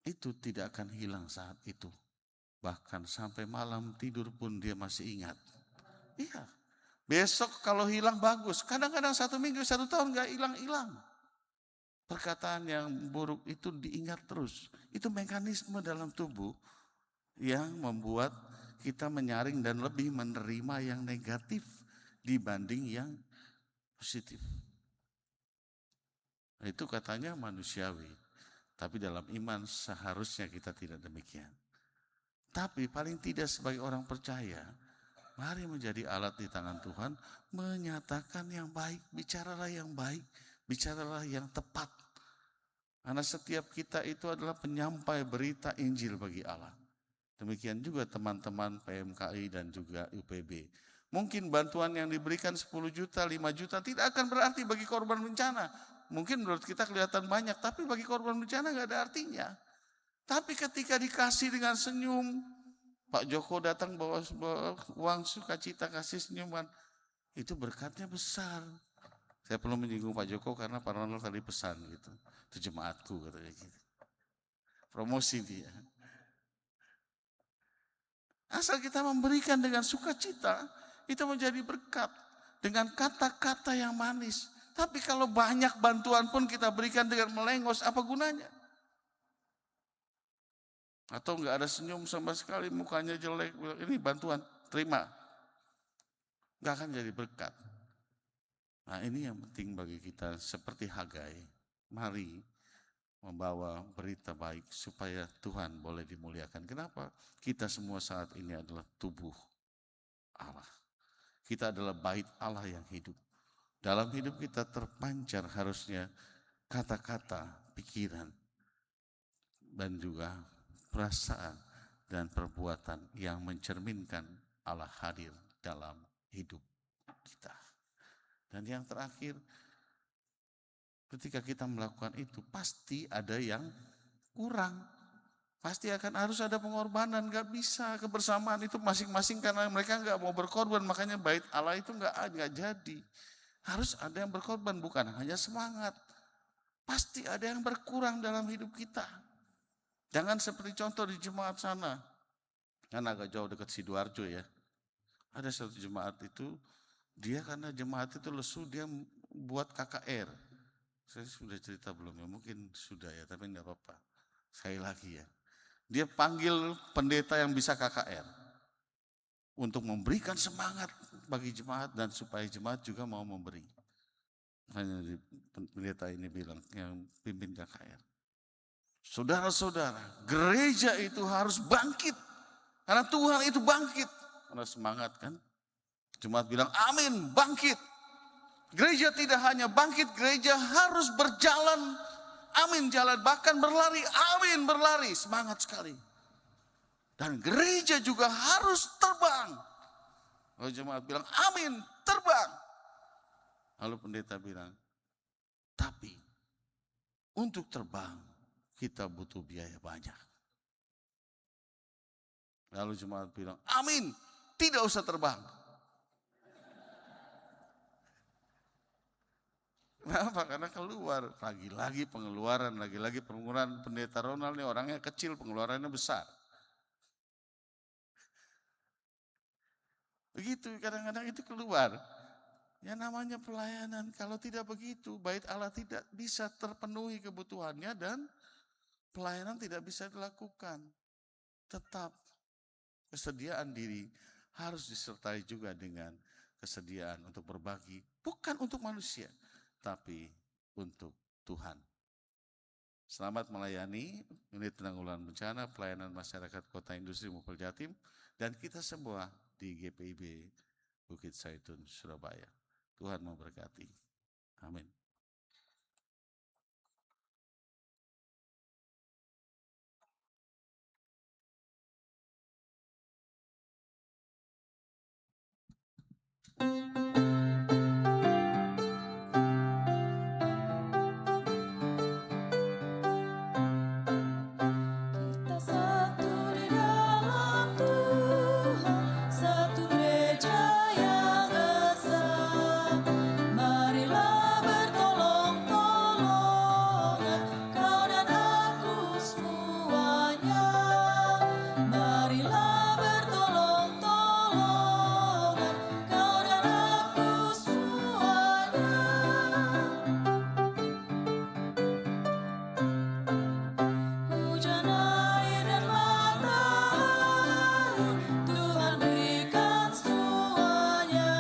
Itu tidak akan hilang saat itu. Bahkan sampai malam tidur pun dia masih ingat. Iya. Besok kalau hilang bagus. Kadang-kadang 1 minggu, 1 tahun gak hilang-hilang. Perkataan yang buruk itu diingat terus. Itu mekanisme dalam tubuh yang membuat kita menyaring dan lebih menerima yang negatif dibanding yang positif. Itu katanya manusiawi. Tapi dalam iman seharusnya kita tidak demikian. Tapi paling tidak sebagai orang percaya, mari menjadi alat di tangan Tuhan, menyatakan yang baik, bicaralah yang baik, bicaralah yang tepat. Karena setiap kita itu adalah penyampai berita Injil bagi Allah. Demikian juga teman-teman PMKI dan juga UPB. Mungkin bantuan yang diberikan 10 juta, 5 juta tidak akan berarti bagi korban bencana. Mungkin menurut kita kelihatan banyak, tapi bagi korban bencana nggak ada artinya. Tapi ketika dikasih dengan senyum, Pak Joko datang bawa uang sukacita, kasih senyuman, itu berkatnya besar. Saya perlu menyinggung Pak Joko karena Pak Ronald tadi pesan gitu, itu jemaatku katanya gitu. Promosi dia. Asal kita memberikan dengan sukacita, itu menjadi berkat dengan kata-kata yang manis. Tapi kalau banyak bantuan pun kita berikan dengan melengos, apa gunanya? Atau enggak ada senyum sama sekali, mukanya jelek, ini bantuan, terima. Enggak akan jadi berkat. Nah, ini yang penting bagi kita seperti Hagai. Mari membawa berita baik supaya Tuhan boleh dimuliakan. Kenapa? Kita semua saat ini adalah tubuh Allah. Kita adalah bait Allah yang hidup. Dalam hidup kita terpancar harusnya kata-kata, pikiran, dan juga perasaan dan perbuatan yang mencerminkan Allah hadir dalam hidup kita. Dan yang terakhir, ketika kita melakukan itu pasti ada yang kurang. Pasti harus ada pengorbanan, gak bisa kebersamaan itu masing-masing karena mereka gak mau berkorban, makanya bait Allah itu gak jadi. Harus ada yang berkorban, bukan hanya semangat. Pasti ada yang berkurang dalam hidup kita. Jangan seperti contoh di jemaat sana, kan agak jauh dekat Sidoarjo ya. Ada satu jemaat itu, dia karena jemaat itu lesu, dia buat KKR. Saya sudah cerita belum ya, mungkin sudah ya, tapi enggak apa-apa. Sekali lagi ya. Dia panggil pendeta yang bisa KKR untuk memberikan semangat bagi jemaat dan supaya jemaat juga mau memberi. Hanya pendeta ini bilang yang pimpin KKR. Saudara-saudara, gereja itu harus bangkit karena Tuhan itu bangkit. Karena semangat kan? Jemaat bilang amin, bangkit. Gereja tidak hanya bangkit, gereja harus berjalan. Amin, jalan, bahkan berlari, amin, berlari, semangat sekali. Dan gereja juga harus terbang. Lalu jemaat bilang, amin, terbang. Lalu pendeta bilang, tapi untuk terbang kita butuh biaya banyak. Lalu jemaat bilang, amin, tidak usah terbang. Kenapa? Karena keluar, lagi-lagi pengeluaran, lagi-lagi pengeluaran. Pendeta Ronald ini orangnya kecil, pengeluarannya besar. Begitu, kadang-kadang itu keluar. Ya namanya pelayanan, kalau tidak begitu, bait Allah tidak bisa terpenuhi kebutuhannya dan pelayanan tidak bisa dilakukan. Tetap kesediaan diri harus disertai juga dengan kesediaan untuk berbagi, bukan untuk manusia, tapi untuk Tuhan. Selamat melayani unit penanggulangan bencana pelayanan masyarakat Kota Industri Mupel Jatim dan kita semua di GPIB Bukit Zaitun Surabaya. Tuhan memberkati. Amin. Kita satu di dalam Tuhan, satu gereja yang esa. Marilah bertolong-tolongan, kau dan aku semuanya. Marilah bertolong-tolongan, kau dan aku semuanya. Hujan, air, dan matahari Tuhan berikan semuanya.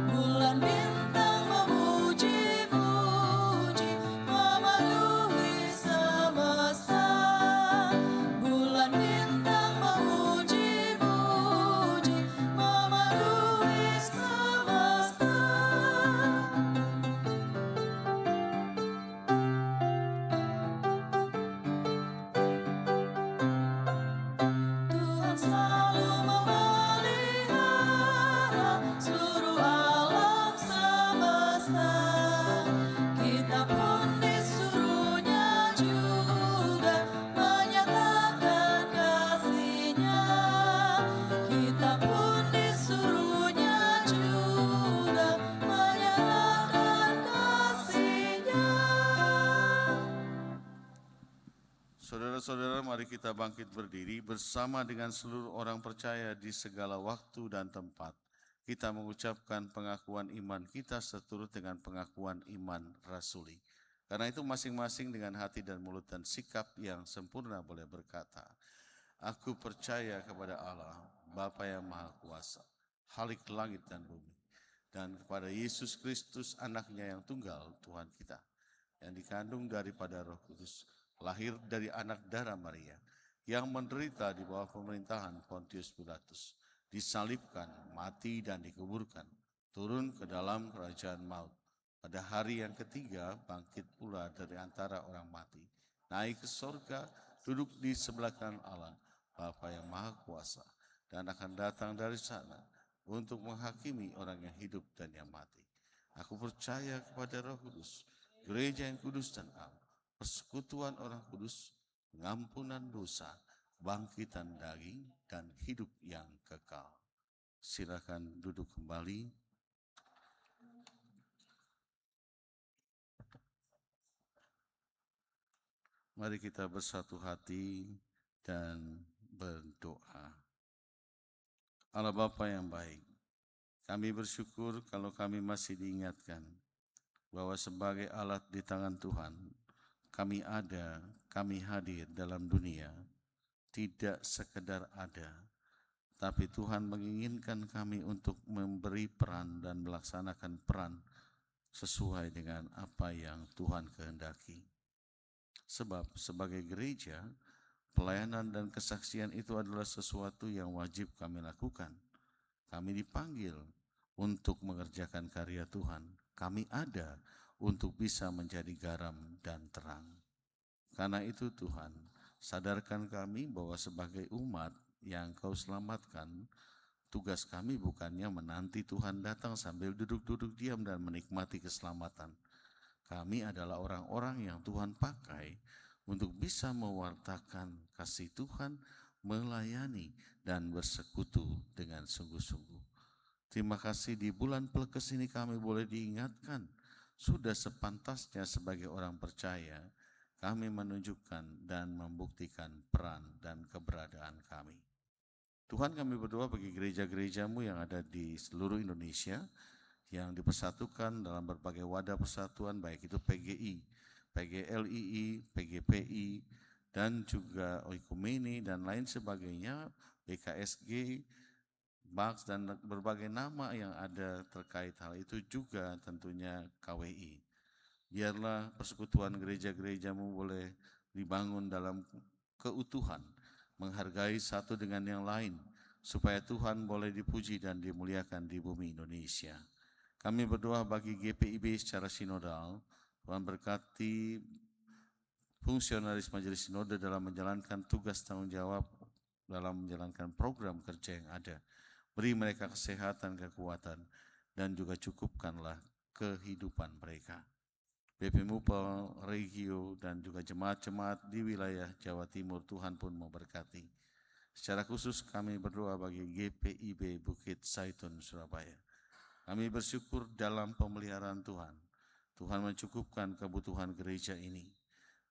Bulan bintang memuji-muji, memenuhi semesta. Bulan bintang memuji-muji, memenuhi semesta. Tuhan selalu memelihara kita bangkit berdiri bersama dengan seluruh orang percaya di segala waktu dan tempat. Kita mengucapkan pengakuan iman kita seturut dengan pengakuan iman rasuli. Karena itu masing-masing dengan hati dan mulut dan sikap yang sempurna boleh berkata, aku percaya kepada Allah, Bapa yang Maha Kuasa, Khalik langit dan bumi, dan kepada Yesus Kristus anaknya yang tunggal, Tuhan kita, yang dikandung daripada Roh Kudus, lahir dari anak darah Maria, yang menderita di bawah pemerintahan Pontius Pilatus, disalibkan, mati dan dikuburkan, turun ke dalam kerajaan maut. Pada hari yang ketiga bangkit pula dari antara orang mati, naik ke sorga, duduk di sebelah kanan Allah, Bapa yang Maha Kuasa, dan akan datang dari sana untuk menghakimi orang yang hidup dan yang mati. Aku percaya kepada Roh Kudus, gereja yang kudus dan am, persekutuan orang kudus, pengampunan dosa, bangkitan daging, dan hidup yang kekal. Silakan duduk kembali. Mari kita bersatu hati dan berdoa. Allah Bapa yang baik, kami bersyukur kalau kami masih diingatkan bahwa sebagai alat di tangan Tuhan, kami ada, kami hadir dalam dunia, tidak sekedar ada, tapi Tuhan menginginkan kami untuk memberi peran dan melaksanakan peran sesuai dengan apa yang Tuhan kehendaki. Sebab sebagai gereja, pelayanan dan kesaksian itu adalah sesuatu yang wajib kami lakukan. Kami dipanggil untuk mengerjakan karya Tuhan. Kami ada untuk bisa menjadi garam dan terang. Karena itu Tuhan, sadarkan kami bahwa sebagai umat yang Kau selamatkan, tugas kami bukannya menanti Tuhan datang sambil duduk-duduk diam dan menikmati keselamatan. Kami adalah orang-orang yang Tuhan pakai untuk bisa mewartakan kasih Tuhan, melayani dan bersekutu dengan sungguh-sungguh. Terima kasih di bulan Pelekes ini kami boleh diingatkan, sudah sepantasnya sebagai orang percaya, kami menunjukkan dan membuktikan peran dan keberadaan kami. Tuhan, kami berdoa bagi gereja-gerejamu yang ada di seluruh Indonesia, yang dipersatukan dalam berbagai wadah persatuan, baik itu PGI, PGLII, PGPI, dan juga Oikumene dan lain sebagainya, BKSG, BAKS, dan berbagai nama yang ada terkait hal itu, juga tentunya KWI. Biarlah persekutuan gereja-gerejamu boleh dibangun dalam keutuhan, menghargai satu dengan yang lain, supaya Tuhan boleh dipuji dan dimuliakan di bumi Indonesia. Kami berdoa bagi GPIB secara sinodal, Tuhan berkati fungsionaris Majelis Sinode dalam menjalankan tugas tanggung jawab dalam menjalankan program kerja yang ada. Beri mereka kesehatan, kekuatan, dan juga cukupkanlah kehidupan mereka. BP Mupel, Regio, dan juga jemaat-jemaat di wilayah Jawa Timur, Tuhan pun memberkati. Secara khusus kami berdoa bagi GPIB Bukit Zaitun, Surabaya. Kami bersyukur dalam pemeliharaan Tuhan. Tuhan mencukupkan kebutuhan gereja ini.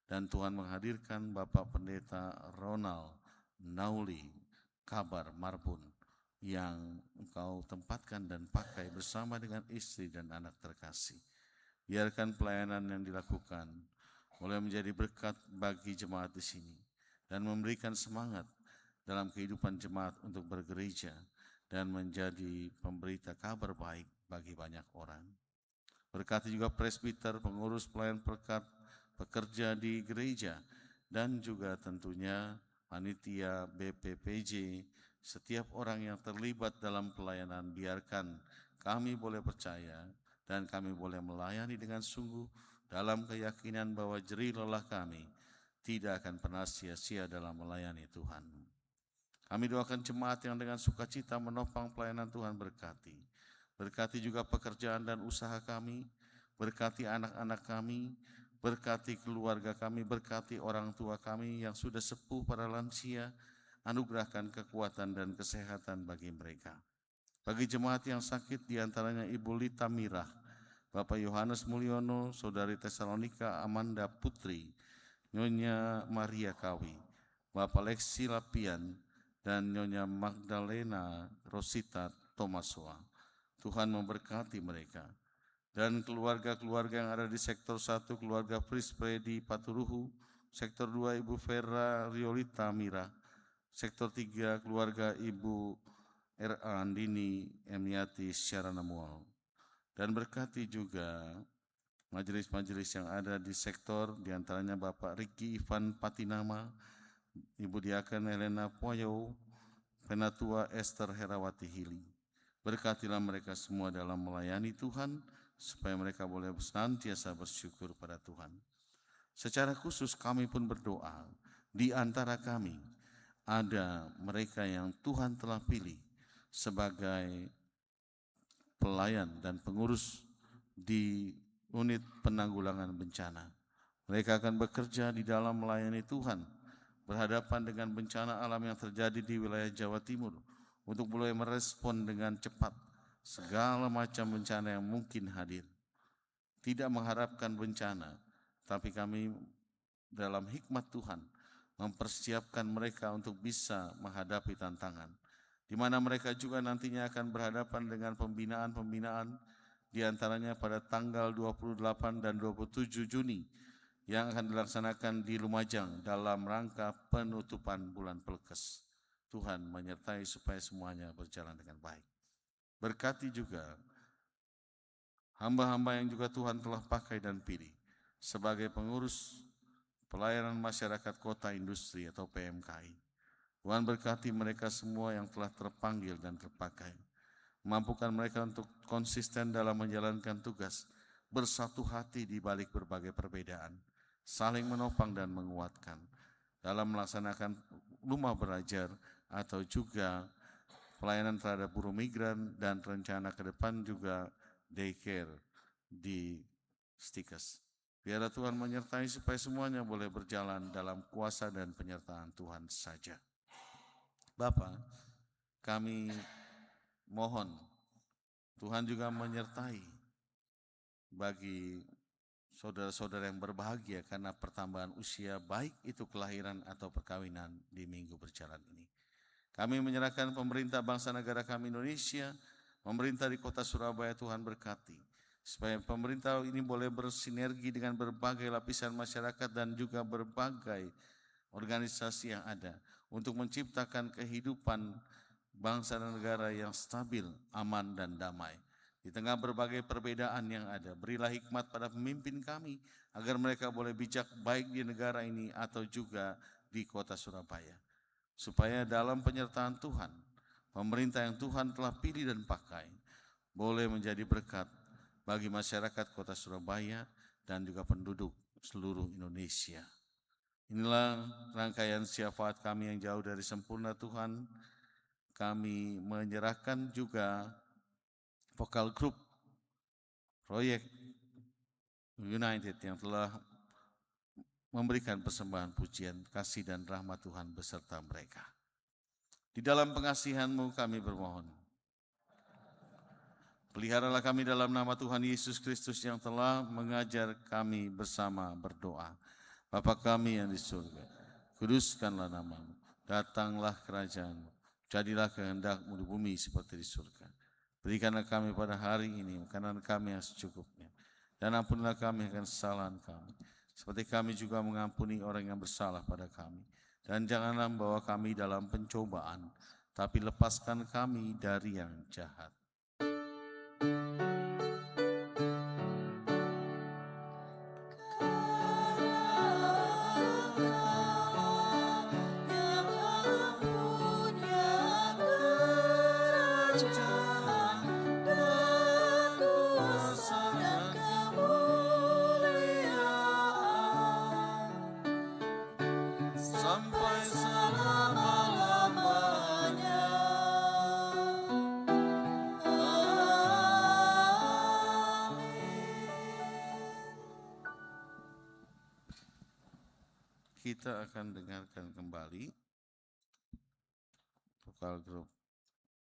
Dan Tuhan menghadirkan Bapak Pendeta Ronald Nauli Kabar Marbun yang Engkau tempatkan dan pakai bersama dengan istri dan anak terkasih. Biarkan pelayanan yang dilakukan boleh menjadi berkat bagi jemaat di sini dan memberikan semangat dalam kehidupan jemaat untuk bergereja dan menjadi pemberita kabar baik bagi banyak orang. Berkati juga presbiter, pengurus pelayan perekat, pekerja di gereja, dan juga tentunya panitia BPPJ, setiap orang yang terlibat dalam pelayanan. Biarkan kami boleh percaya dan kami boleh melayani dengan sungguh dalam keyakinan bahwa jerih lelah kami tidak akan pernah sia-sia dalam melayani Tuhan. Kami doakan jemaat yang dengan sukacita menopang pelayanan Tuhan berkati. Berkati juga pekerjaan dan usaha kami, berkati anak-anak kami, berkati keluarga kami, berkati orang tua kami yang sudah sepuh para lansia, anugerahkan kekuatan dan kesehatan bagi mereka. Bagi jemaat yang sakit diantaranya Ibu Lita Mirah, Bapak Yohanes Mulyono, Saudari Tesalonika Amanda Putri, Nyonya Maria Kawi, Bapak Lexi Lapian, dan Nyonya Magdalena Rosita Tomaswa. Tuhan memberkati mereka. Dan keluarga-keluarga yang ada di sektor 1, keluarga Prispredi Paturuhu, sektor 2 Ibu Vera Riolita Mira, sektor 3 keluarga Ibu R.A. Andini Emiati secara namual. Dan berkati juga majelis-majelis yang ada di sektor, diantaranya Bapak Riki Ivan Patinama, Ibu Diaken Helena Poyo, Penatua Esther Herawati Hili. Berkatilah mereka semua dalam melayani Tuhan, supaya mereka boleh senantiasa bersyukur pada Tuhan. Secara khusus kami pun berdoa, di antara kami ada mereka yang Tuhan telah pilih sebagai pelayan dan pengurus di unit penanggulangan bencana. Mereka akan bekerja di dalam melayani Tuhan, berhadapan dengan bencana alam yang terjadi di wilayah Jawa Timur, untuk mulai merespon dengan cepat segala macam bencana yang mungkin hadir. Tidak mengharapkan bencana, tapi kami dalam hikmat Tuhan mempersiapkan mereka untuk bisa menghadapi tantangan, di mana mereka juga nantinya akan berhadapan dengan pembinaan-pembinaan, diantaranya pada tanggal 28 dan 27 Juni yang akan dilaksanakan di Lumajang dalam rangka penutupan bulan Pelkes. Tuhan menyertai supaya semuanya berjalan dengan baik. Berkati juga hamba-hamba yang juga Tuhan telah pakai dan pilih sebagai pengurus pelayanan masyarakat kota industri atau PMKI. Tuhan berkati mereka semua yang telah terpanggil dan terpakai. Mampukan mereka untuk konsisten dalam menjalankan tugas, bersatu hati di balik berbagai perbedaan, saling menopang dan menguatkan dalam melaksanakan rumah belajar atau juga pelayanan terhadap buruh migran, dan rencana ke depan juga daycare di Stikes. Biarlah Tuhan menyertai supaya semuanya boleh berjalan dalam kuasa dan penyertaan Tuhan saja. Bapa, kami mohon Tuhan juga menyertai bagi saudara-saudara yang berbahagia karena pertambahan usia, baik itu kelahiran atau perkawinan di minggu berjalan ini. Kami menyerahkan pemerintah bangsa negara kami Indonesia, pemerintah di kota Surabaya, Tuhan berkati, supaya pemerintah ini boleh bersinergi dengan berbagai lapisan masyarakat dan juga berbagai organisasi yang ada untuk menciptakan kehidupan bangsa dan negara yang stabil, aman, dan damai. Di tengah berbagai perbedaan yang ada, berilah hikmat pada pemimpin kami agar mereka boleh bijak baik di negara ini atau juga di kota Surabaya. Supaya dalam penyertaan Tuhan, pemerintah yang Tuhan telah pilih dan pakai boleh menjadi berkat bagi masyarakat kota Surabaya dan juga penduduk seluruh Indonesia. Inilah rangkaian syafaat kami yang jauh dari sempurna Tuhan. Kami menyerahkan juga vokal grup Proyek United yang telah memberikan persembahan pujian, kasih dan rahmat Tuhan beserta mereka. Di dalam pengasihan-Mu kami bermohon, peliharalah kami dalam nama Tuhan Yesus Kristus yang telah mengajar kami bersama berdoa. Bapa kami yang di surga, kuduskanlah nama-Mu, datanglah kerajaan-Mu, jadilah kehendak-Mu di bumi seperti di surga. Berikanlah kami pada hari ini makanan kami yang secukupnya, dan ampunilah kami akan kesalahan kami, seperti kami juga mengampuni orang yang bersalah pada kami. Dan janganlah membawa kami dalam pencobaan, tapi lepaskan kami dari yang jahat. Sampai selama-lamanya. Kita akan dengarkan kembali vokal grup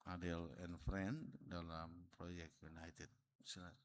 Adele and Friend dalam Proyek United. Silakan.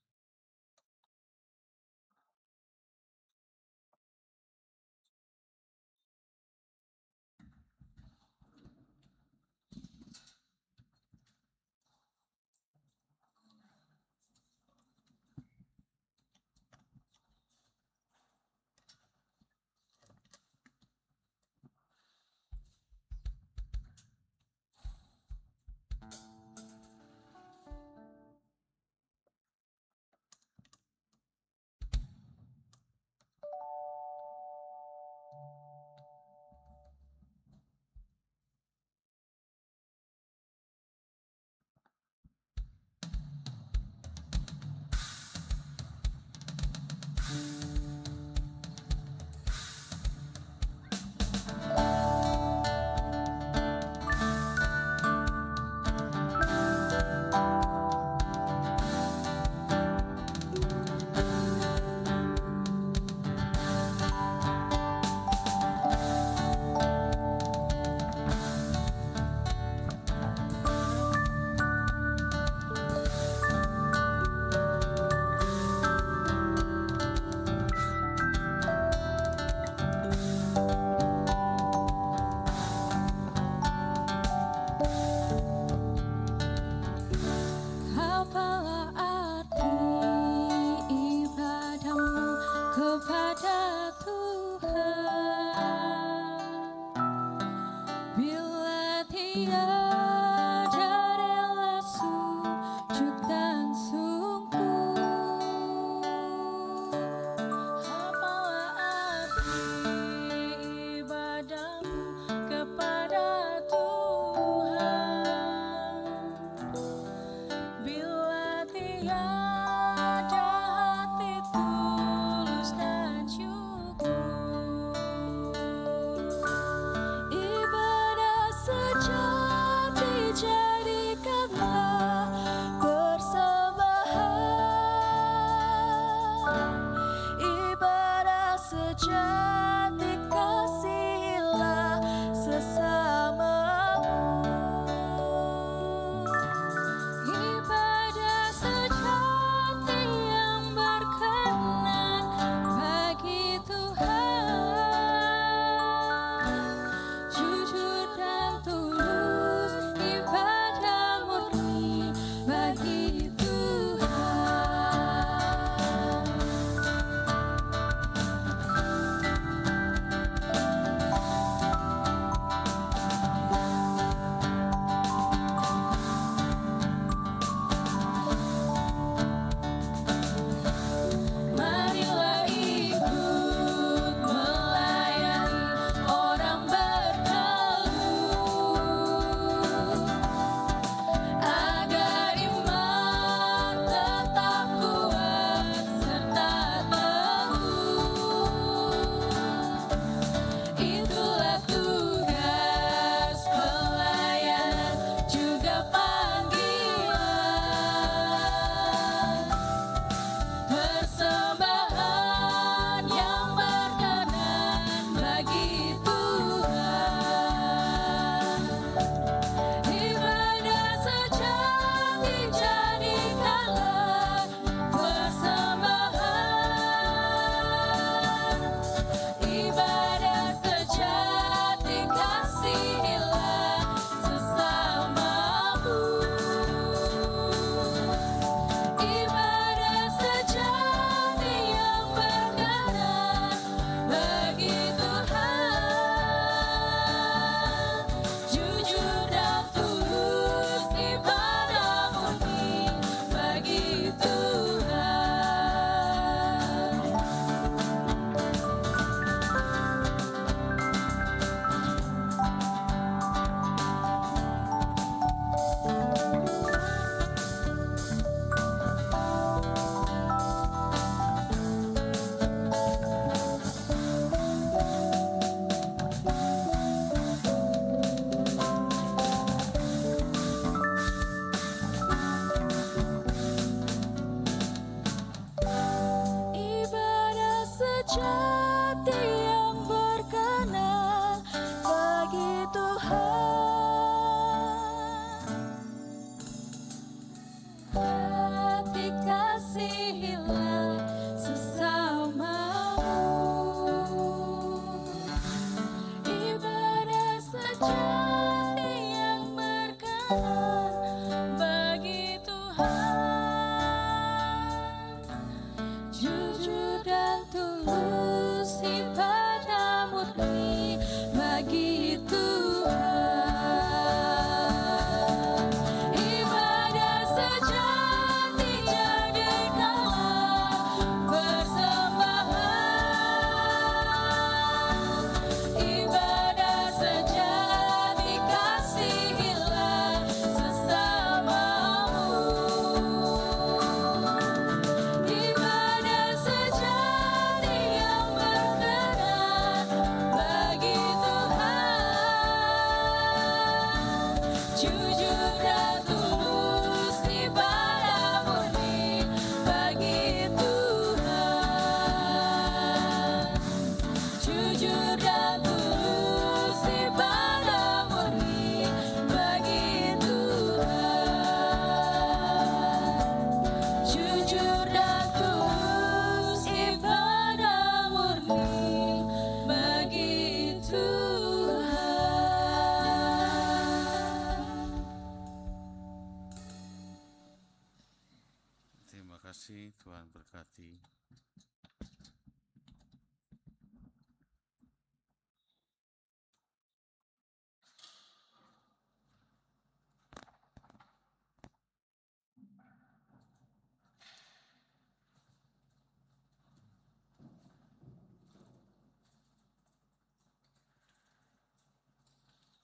kasih, Tuhan berkati.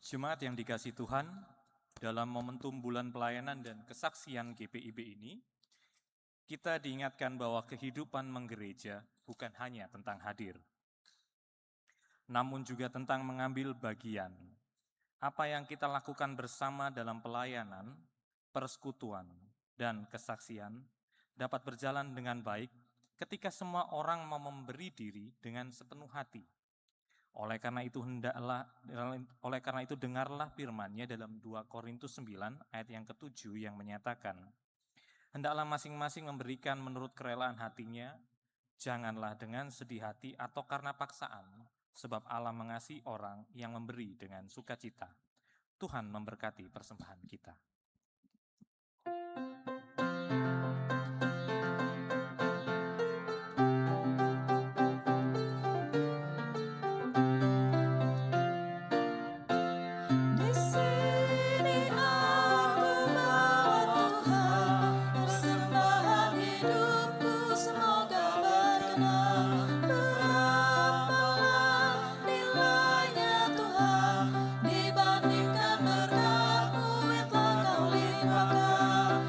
Jemaat yang dikasihi Tuhan, dalam momentum bulan pelayanan dan kesaksian GPIB ini, kita diingatkan bahwa kehidupan menggereja bukan hanya tentang hadir, namun juga tentang mengambil bagian. Apa yang kita lakukan bersama dalam pelayanan, persekutuan, dan kesaksian dapat berjalan dengan baik ketika semua orang mau memberi diri dengan sepenuh hati. Oleh karena itu dengarlah firman-Nya dalam 2 Korintus 9 ayat yang ke-7 yang menyatakan, hendaklah masing-masing memberikan menurut kerelaan hatinya, janganlah dengan sedih hati atau karena paksaan, sebab Allah mengasihi orang yang memberi dengan sukacita. Tuhan memberkati persembahan kita. Di sini aku bawa Tuhan, persembahan hidupku semoga berkenan. Berapalah nilainya Tuhan, dibandingkan berkat-Mu yang telah Kau limpahkan.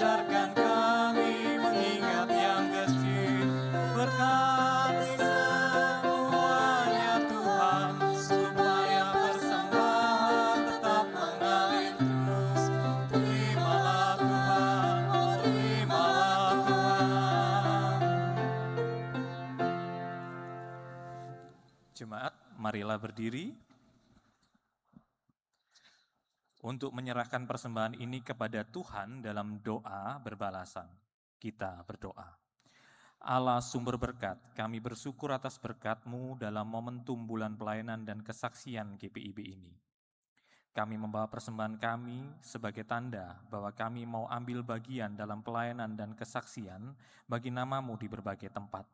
ajarkan kami mengingat yang kecil. Berkati semuanya Tuhan, supaya persembahan tetap mengalir terus. Terimalah Tuhan, oh terimalah Tuhan. Jemaat, marilah berdiri untuk menyerahkan persembahan ini kepada Tuhan dalam doa berbalasan. Kita berdoa. Allah sumber berkat, kami bersyukur atas berkat-Mu dalam momentum bulan pelayanan dan kesaksian GPIB ini. Kami membawa persembahan kami sebagai tanda bahwa kami mau ambil bagian dalam pelayanan dan kesaksian bagi nama-Mu di berbagai tempat.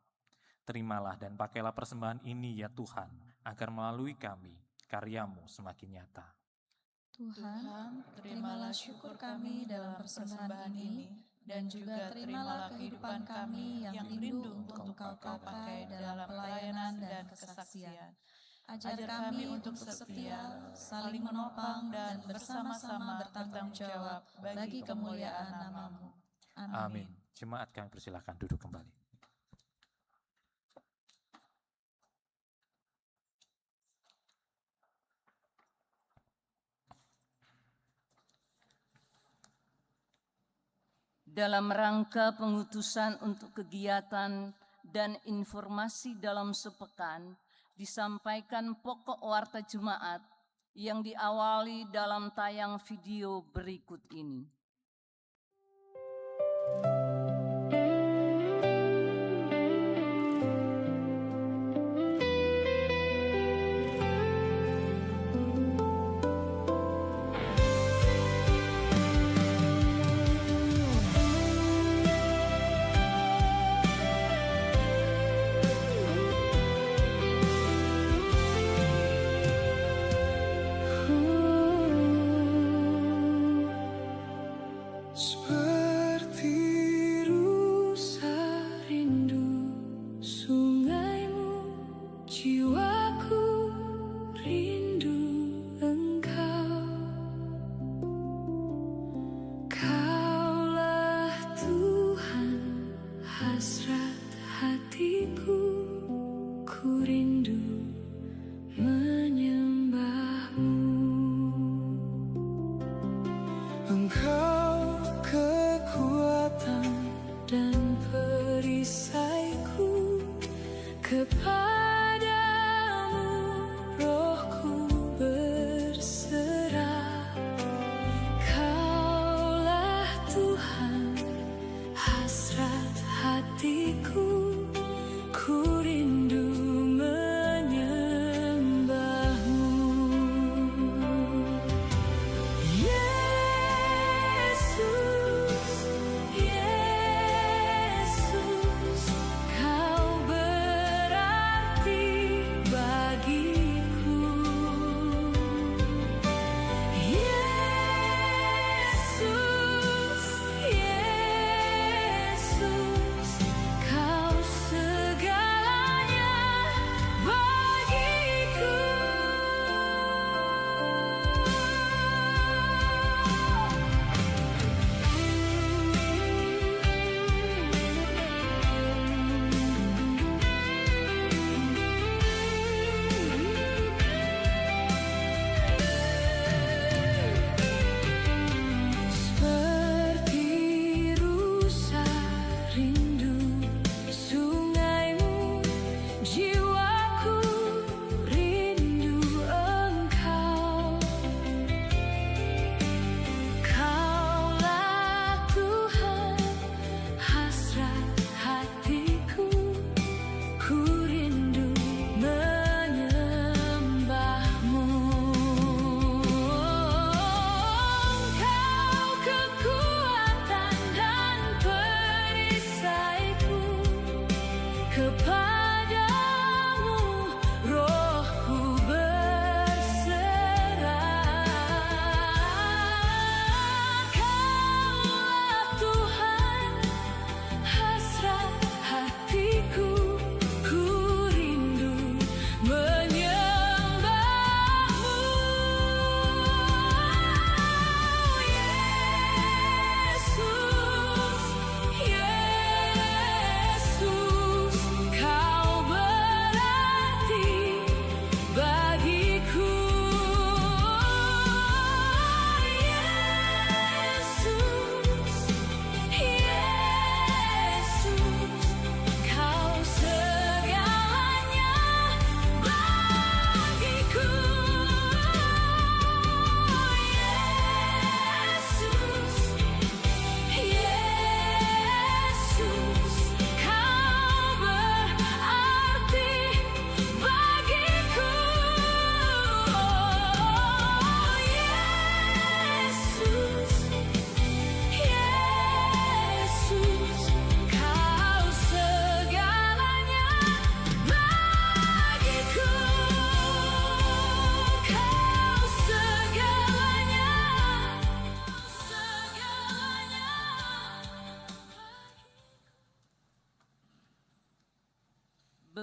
Terimalah dan pakailah persembahan ini ya Tuhan, agar melalui kami, karya-Mu semakin nyata. Tuhan, terimalah syukur kami dalam persembahan ini, dan juga terimalah kehidupan kami yang rindu untuk Engkau pakai dalam pelayanan dan kesaksian. Ajar kami untuk setia, saling menopang, dan bersama-sama bertanggung jawab bagi kemuliaan nama-Mu. Amin. Jemaat kami persilahkan duduk kembali. Dalam rangka pengutusan untuk kegiatan dan informasi dalam sepekan, disampaikan pokok warta jemaat yang diawali dalam tayang video berikut ini.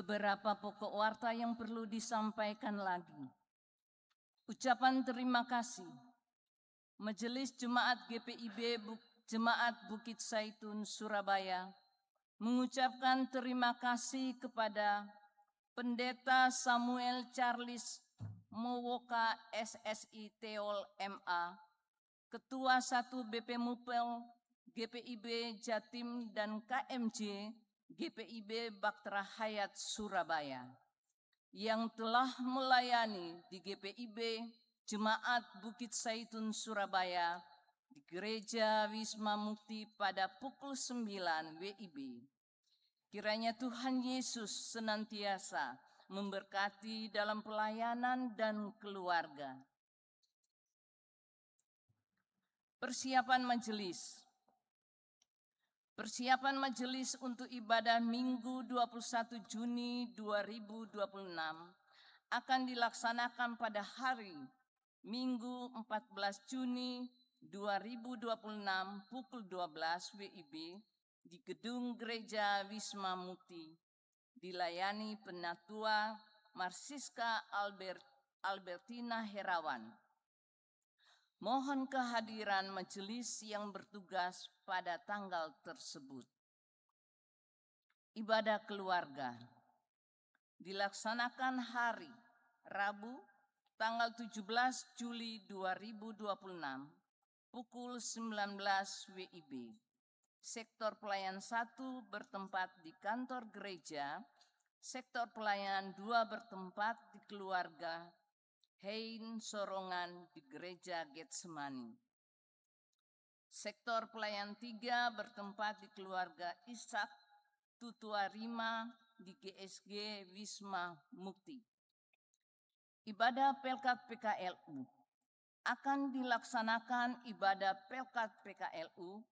beberapa pokok warta yang perlu disampaikan lagi. Ucapan terima kasih. Majelis Jemaat GPIB Jemaat Bukit Saitun Surabaya mengucapkan terima kasih kepada Pendeta Samuel Charles Mowoka SSI Teol MA, Ketua 1 BP Mupel GPIB Jatim dan KMJ GPIB Baktra Hayat Surabaya yang telah melayani di GPIB Jemaat Bukit Saitun Surabaya di Gereja Wisma Mukti pada pukul 9 WIB. Kiranya Tuhan Yesus senantiasa memberkati dalam pelayanan dan keluarga. Persiapan majelis. Persiapan majelis untuk ibadah Minggu 21 Juni 2026 akan dilaksanakan pada hari Minggu 14 Juni 2026 pukul 12 WIB di Gedung Gereja Wisma Mukti, dilayani Penatua Marsiska Albertina Herawan. Mohon kehadiran majelis yang bertugas pada tanggal tersebut. Ibadah keluarga dilaksanakan hari Rabu tanggal 17 Juli 2026 pukul 19 WIB. Sektor pelayan 1 bertempat di kantor gereja, sektor pelayanan 2 bertempat di keluarga Hein Sorongan di gereja Getsemani. Sektor pelayan 3 bertempat di keluarga Ishak Tutuarima di GSG Wisma Mukti. Ibadah Pelkat PKLU akan dilaksanakan ibadah Pelkat PKLU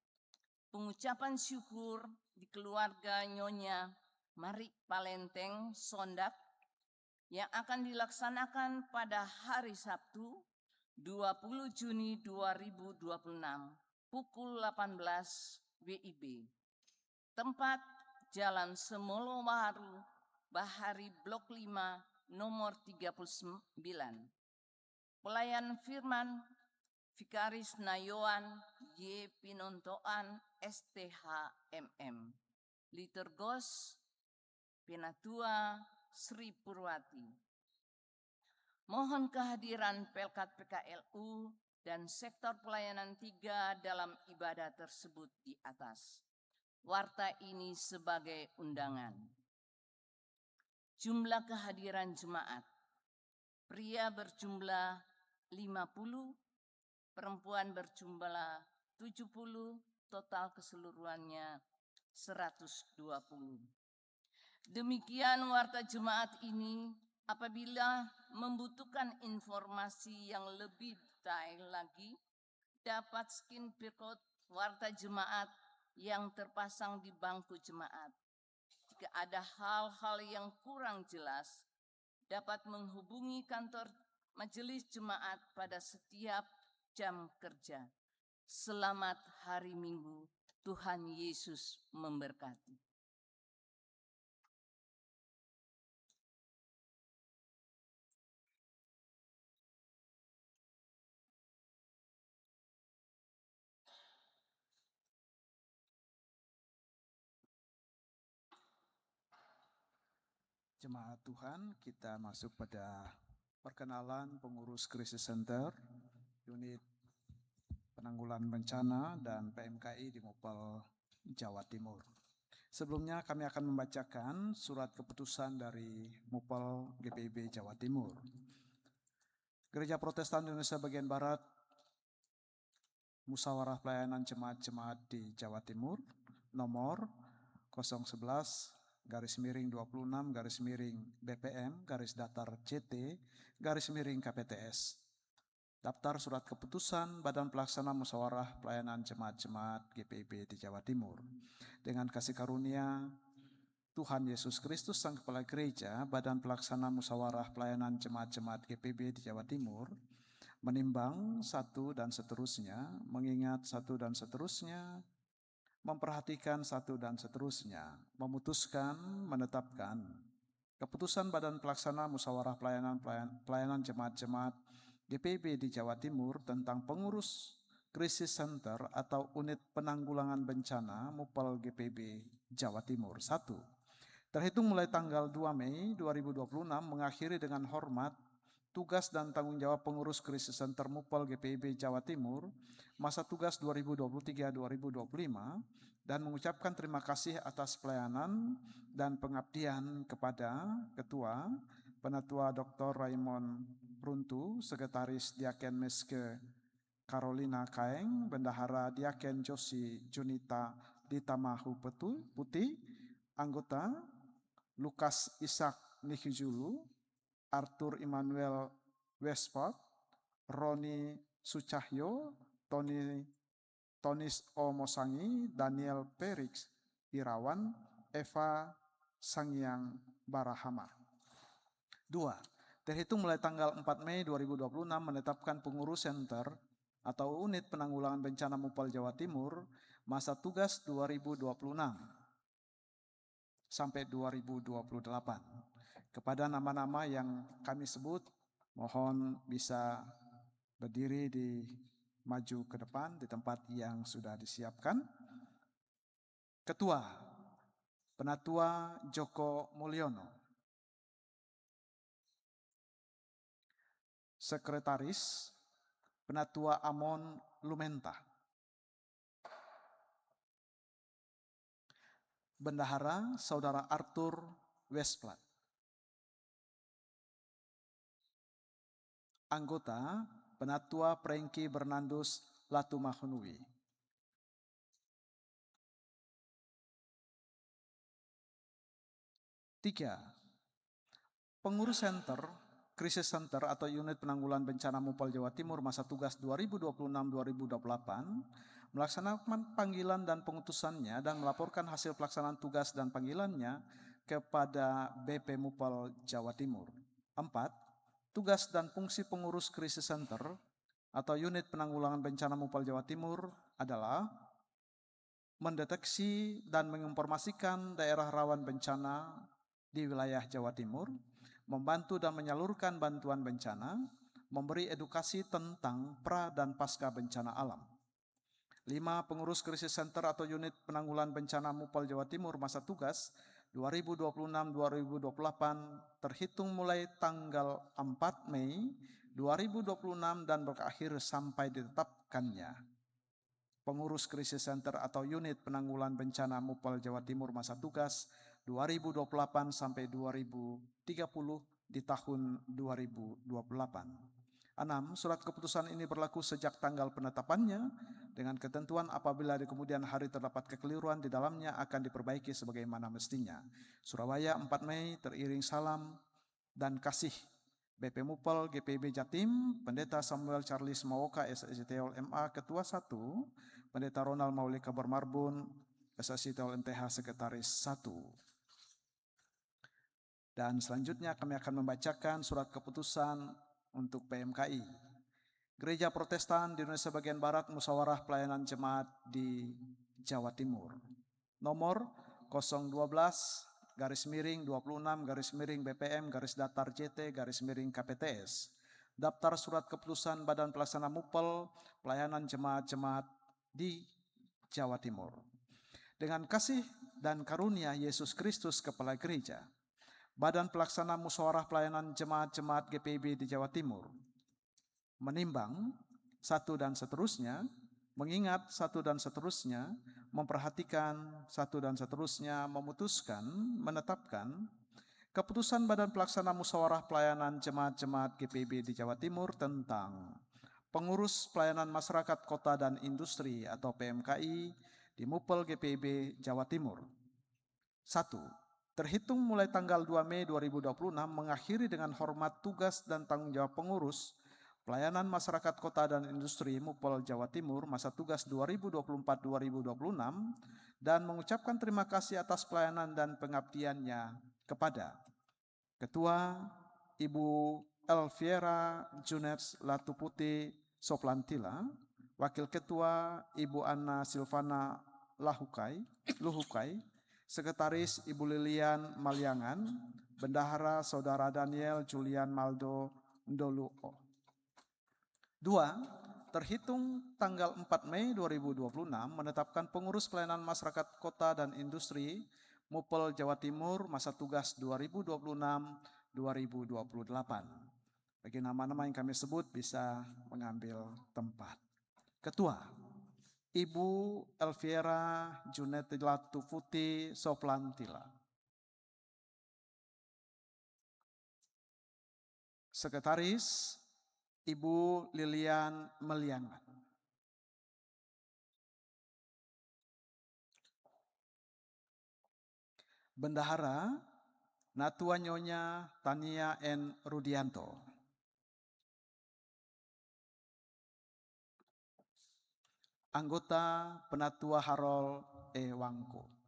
pengucapan syukur di keluarga Nyonya Mari Palenteng Sondak yang akan dilaksanakan pada hari Sabtu 20 Juni 2026 pukul 18 WIB. Tempat Jalan Semolowaru, Bahari Blok 5 nomor 39. Pelayan firman Vikaris Nayoan Y. Pinontoan STHMM. Liturgos Penatua Sri Purwati. Mohon kehadiran Pelkat PKLU dan sektor pelayanan 3 dalam ibadah tersebut di atas. Warta ini sebagai undangan. Jumlah kehadiran jemaat. Pria berjumlah 50, perempuan berjumlah 70, total keseluruhannya 120. Demikian warta jemaat ini. Apabila membutuhkan informasi yang lebih detail lagi, dapat screenshot warta jemaat yang terpasang di bangku jemaat. Jika ada hal-hal yang kurang jelas, dapat menghubungi kantor majelis jemaat pada setiap jam kerja. Selamat hari Minggu, Tuhan Yesus memberkati. Jemaat Tuhan, kita masuk pada perkenalan pengurus Crisis Center, unit penanggulangan bencana dan PMKI di Mupel, Jawa Timur. Sebelumnya kami akan membacakan surat keputusan dari Mupel GPIB Jawa Timur. Gereja Protestan Indonesia bagian Barat, Musyawarah Pelayanan Jemaat-Jemaat di Jawa Timur, nomor 011-BPM-BPM-KPTS. Daftar surat keputusan Badan Pelaksana Musyawarah Pelayanan Jemaat-Jemaat GPIB di Jawa Timur. Dengan kasih karunia Tuhan Yesus Kristus Sang Kepala Gereja, Badan Pelaksana Musyawarah Pelayanan Jemaat-Jemaat GPIB di Jawa Timur menimbang satu dan seterusnya, mengingat satu dan seterusnya, memperhatikan satu dan seterusnya, memutuskan, menetapkan Keputusan Badan Pelaksana Musyawarah Pelayanan Jemaat-Jemaat GPIB di Jawa Timur tentang pengurus Krisis Center atau Unit Penanggulangan Bencana MUPEL GPIB Jawa Timur. 1. Terhitung mulai tanggal 2 Mei 2026 mengakhiri dengan hormat tugas dan tanggung jawab pengurus Krisis Center MUPEL GPIB Jawa Timur masa tugas 2023-2025 dan mengucapkan terima kasih atas pelayanan dan pengabdian kepada Ketua Penatua Dr. Raymond Runtu, Sekretaris Diaken Meske Carolina Kaeng, Bendahara Diaken Josi Junita Ditamahu Putih, anggota Lukas Ishak Nikijulu, Arthur Immanuel Westport, Roni Sucahyo, Tonis Omosangi, Daniel Perix Irawan, Eva Sangyang Barahama. 2. Terhitung mulai tanggal 4 Mei 2026 menetapkan pengurus center atau Unit Penanggulangan Bencana MUPEL Jawa Timur masa tugas 2026 sampai 2028. Kepada nama-nama yang kami sebut, mohon bisa berdiri di maju ke depan di tempat yang sudah disiapkan. Ketua Penatua Joko Mulyono. Sekretaris Penatua Amon Lumenta. Bendahara Saudara Arthur Westplat. Anggota Penatua Prengki Bernandus Latumahunui. Tiga, pengurus center, krisis center atau unit penanggulangan bencana MUPEL Jawa Timur masa tugas 2026-2028 melaksanakan panggilan dan pengutusannya dan melaporkan hasil pelaksanaan tugas dan panggilannya kepada BP MUPEL Jawa Timur. 4. Tugas dan fungsi pengurus krisis center atau unit penanggulangan bencana MUPEL Jawa Timur adalah mendeteksi dan menginformasikan daerah rawan bencana di wilayah Jawa Timur, membantu dan menyalurkan bantuan bencana, memberi edukasi tentang pra dan pasca bencana alam. 5. Pengurus krisis center atau unit penanggulangan bencana MUPEL Jawa Timur masa tugas 2026-2028 terhitung mulai tanggal 4 Mei 2026 dan berakhir sampai ditetapkannya. Pengurus krisis center atau unit penanggulangan bencana MUPEL Jawa Timur masa tugas 2028 sampai 2030 di tahun 2028. 6. Surat keputusan ini berlaku sejak tanggal penetapannya dengan ketentuan apabila di kemudian hari terdapat kekeliruan di dalamnya akan diperbaiki sebagaimana mestinya. Surabaya 4 Mei teriring salam dan kasih BP MUPEL GPIB Jatim, Pendeta Samuel Charles Mawoka SSITOL MA Ketua 1, Pendeta Ronald Maulika Bermarbun SSITOL MTH Sekretaris 1. Dan selanjutnya kami akan membacakan surat keputusan untuk PMKI. Gereja Protestan di Indonesia bagian Barat Musyawarah Pelayanan Jemaat di Jawa Timur. Nomor 012-26-BPM-BPTS Daftar Surat Keputusan Badan Pelaksana MUPEL Pelayanan Jemaat-Jemaat di Jawa Timur. Dengan kasih dan karunia Yesus Kristus Kepala Gereja, Badan Pelaksana Musyawarah Pelayanan Jemaat-Jemaat GPIB di Jawa Timur menimbang satu dan seterusnya, mengingat satu dan seterusnya, memperhatikan satu dan seterusnya, memutuskan, menetapkan keputusan Badan Pelaksana Musyawarah Pelayanan Jemaat-Jemaat GPIB di Jawa Timur tentang pengurus pelayanan masyarakat kota dan industri atau PMKI di MUPEL GPIB Jawa Timur. 1. Terhitung mulai tanggal 2 Mei 2026 mengakhiri dengan hormat tugas dan tanggung jawab pengurus pelayanan masyarakat kota dan industri MUPEL Jawa Timur masa tugas 2024-2026 dan mengucapkan terima kasih atas pelayanan dan pengabdiannya kepada Ketua Ibu Elviera Junets Latuputi Soplantila, Wakil Ketua Ibu Anna Silvana Luhukai, Sekretaris Ibu Lilian Malyangan, Bendahara Saudara Daniel Julian Maldo Ndoluo. 2. Terhitung tanggal 4 Mei 2026 menetapkan pengurus pelayanan masyarakat kota dan industri Mupel Jawa Timur masa tugas 2026-2028. Bagi nama-nama yang kami sebut bisa mengambil tempat. Ketua, Ibu Elviera Junetila Tufuti Soplantila. Sekretaris, Ibu Lilian Meliangan. Bendahara, Natua Nyonya Tania N. Rudianto. Anggota Penatua Harol E. Wangko.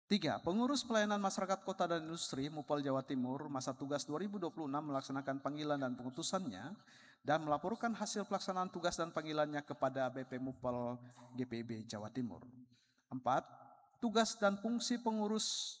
Tiga, pengurus pelayanan masyarakat kota dan industri Mupel Jawa Timur masa tugas 2026 melaksanakan panggilan dan pengutusannya dan melaporkan hasil pelaksanaan tugas dan panggilannya kepada BP Mupel GPIB Jawa Timur. 4. Tugas dan fungsi pengurus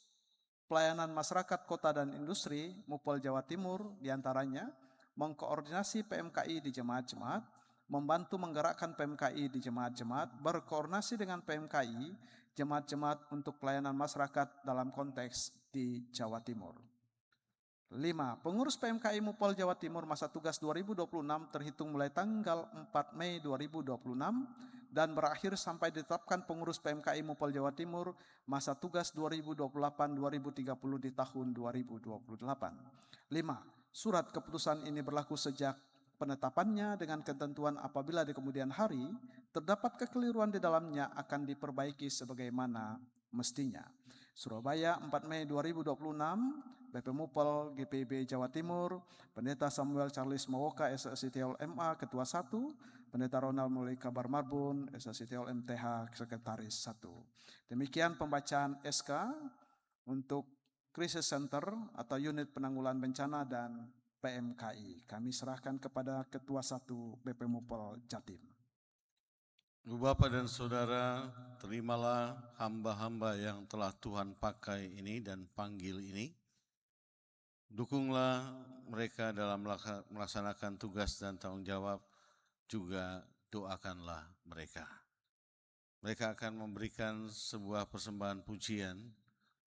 pelayanan masyarakat kota dan industri Mupel Jawa Timur diantaranya mengkoordinasi PMKI di jemaat-jemaat, membantu menggerakkan PMKI di jemaat-jemaat, berkoordinasi dengan PMKI, jemaat-jemaat untuk pelayanan masyarakat dalam konteks di Jawa Timur. 5. Pengurus PMKI Mupel Jawa Timur masa tugas 2026 terhitung mulai tanggal 4 Mei 2026 dan berakhir sampai ditetapkan pengurus PMKI Mupel Jawa Timur masa tugas 2028-2030 di tahun 2028. 5. Surat keputusan ini berlaku sejak penetapannya dengan ketentuan apabila di kemudian hari terdapat kekeliruan di dalamnya akan diperbaiki sebagaimana mestinya. Surabaya 4 Mei 2026, BP Mupel GPIB Jawa Timur, Pendeta Samuel Charles Mowoka SSI Teol MA Ketua 1, Pendeta Ronald Mulai Kabar Marbun SSI Teol MTH Sekretaris 1. Demikian pembacaan SK untuk Crisis Center atau Unit Penanggulangan Bencana dan PMKI. Kami serahkan kepada Ketua 1 BP Mupel Jatim. Ibu Bapak dan Saudara, terimalah hamba-hamba yang telah Tuhan pakai ini dan panggil ini. Dukunglah mereka dalam melaksanakan tugas dan tanggung jawab, juga doakanlah mereka. Mereka akan memberikan sebuah persembahan pujian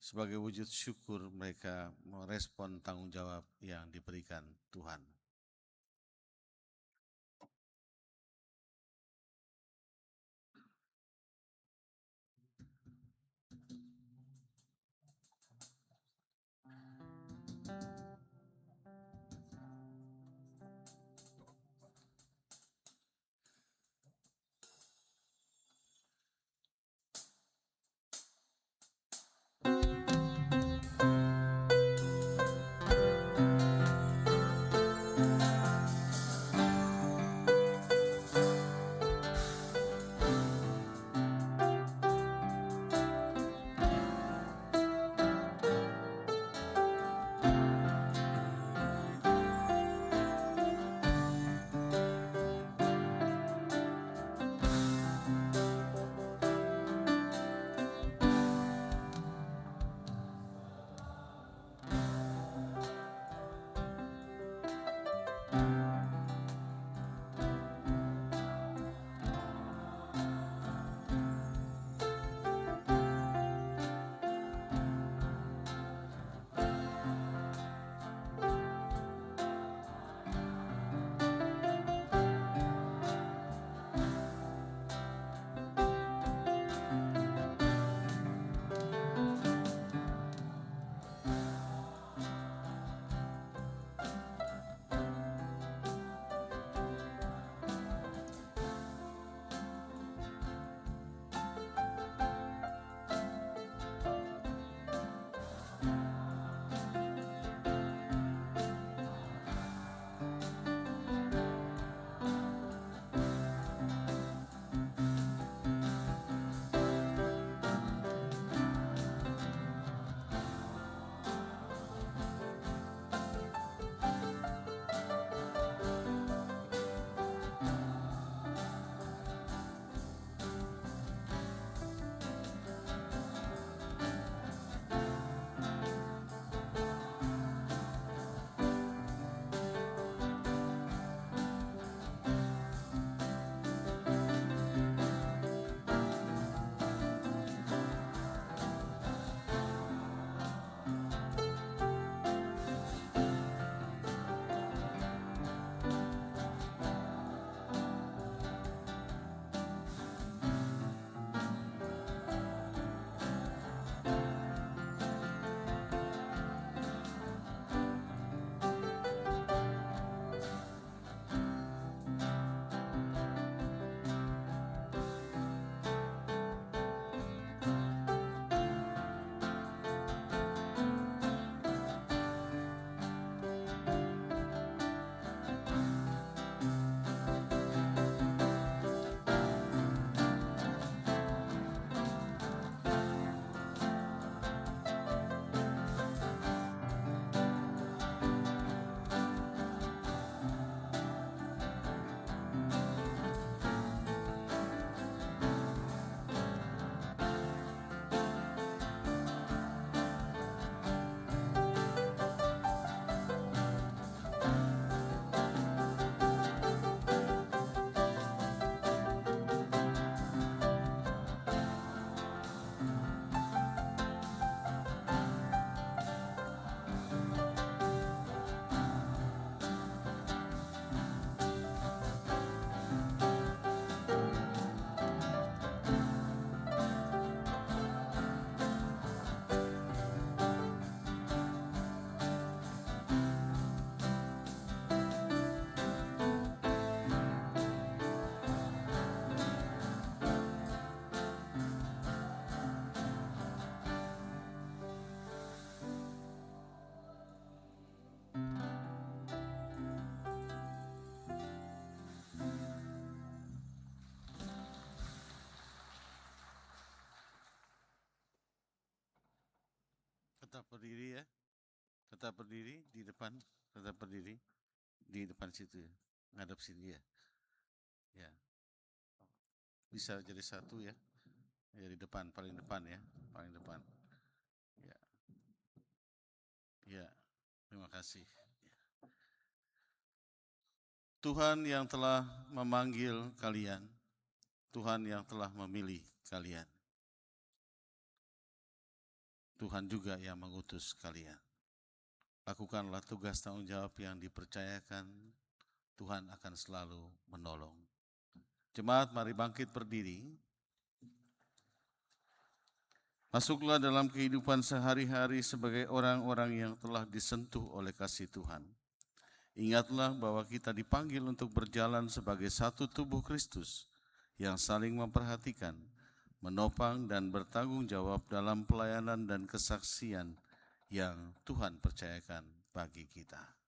sebagai wujud syukur mereka merespon tanggung jawab yang diberikan Tuhan. berdiri ya. Tetap berdiri di depan, tetap berdiri di depan situ ya. Ngadep sini ya. Ya. Bisa jadi satu ya. Ya di depan, paling depan ya, paling depan. Ya. Ya. Terima kasih. Tuhan yang telah memanggil kalian, Tuhan yang telah memilih kalian. Tuhan juga yang mengutus kalian. Lakukanlah tugas tanggung jawab yang dipercayakan, Tuhan akan selalu menolong. Jemaat, mari bangkit berdiri. Masuklah dalam kehidupan sehari-hari sebagai orang-orang yang telah disentuh oleh kasih Tuhan. Ingatlah bahwa kita dipanggil untuk berjalan sebagai satu tubuh Kristus yang saling memperhatikan, menopang dan bertanggung jawab dalam pelayanan dan kesaksian yang Tuhan percayakan bagi kita.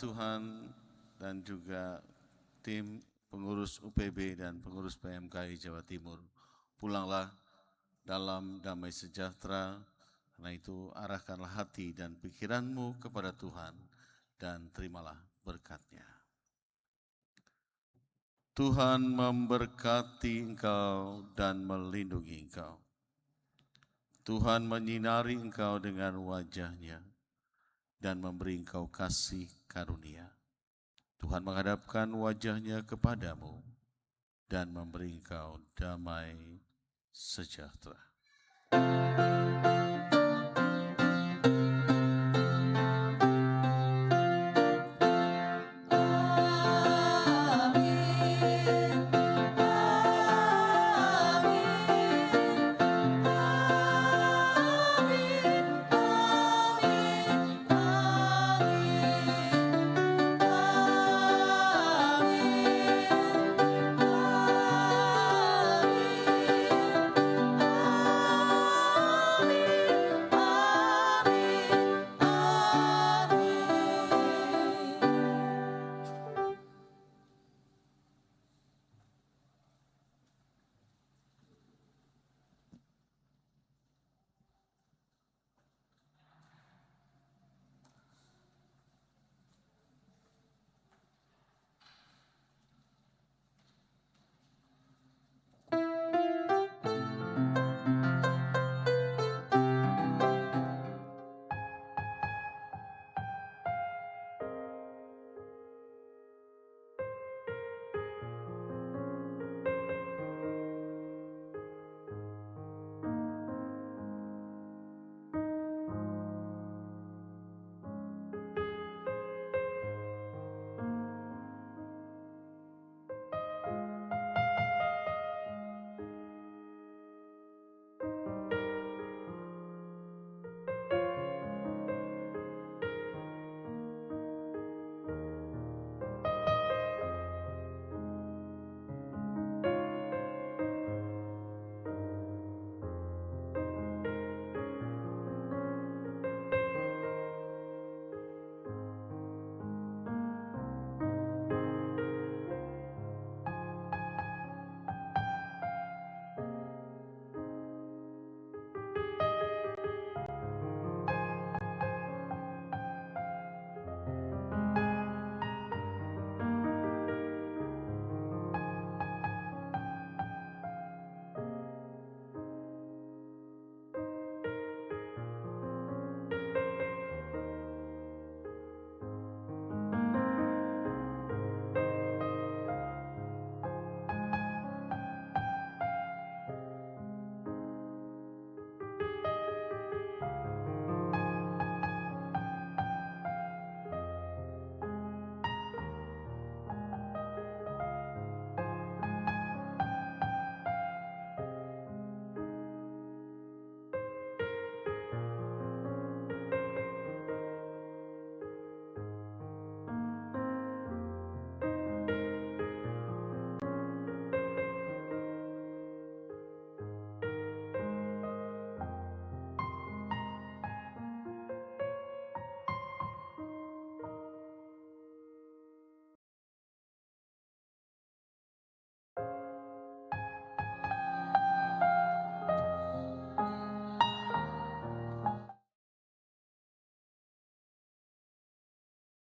Tuhan dan juga tim pengurus UPB dan pengurus PMKI Jawa Timur, pulanglah dalam damai sejahtera. Karena itu arahkanlah hati dan pikiranmu kepada Tuhan dan terimalah berkat-Nya. Tuhan memberkati engkau dan melindungi engkau. Tuhan menyinari engkau dengan wajah-Nya dan memberi engkau kasih karunia. Tuhan menghadapkan wajah-Nya kepadamu dan memberi engkau damai sejahtera.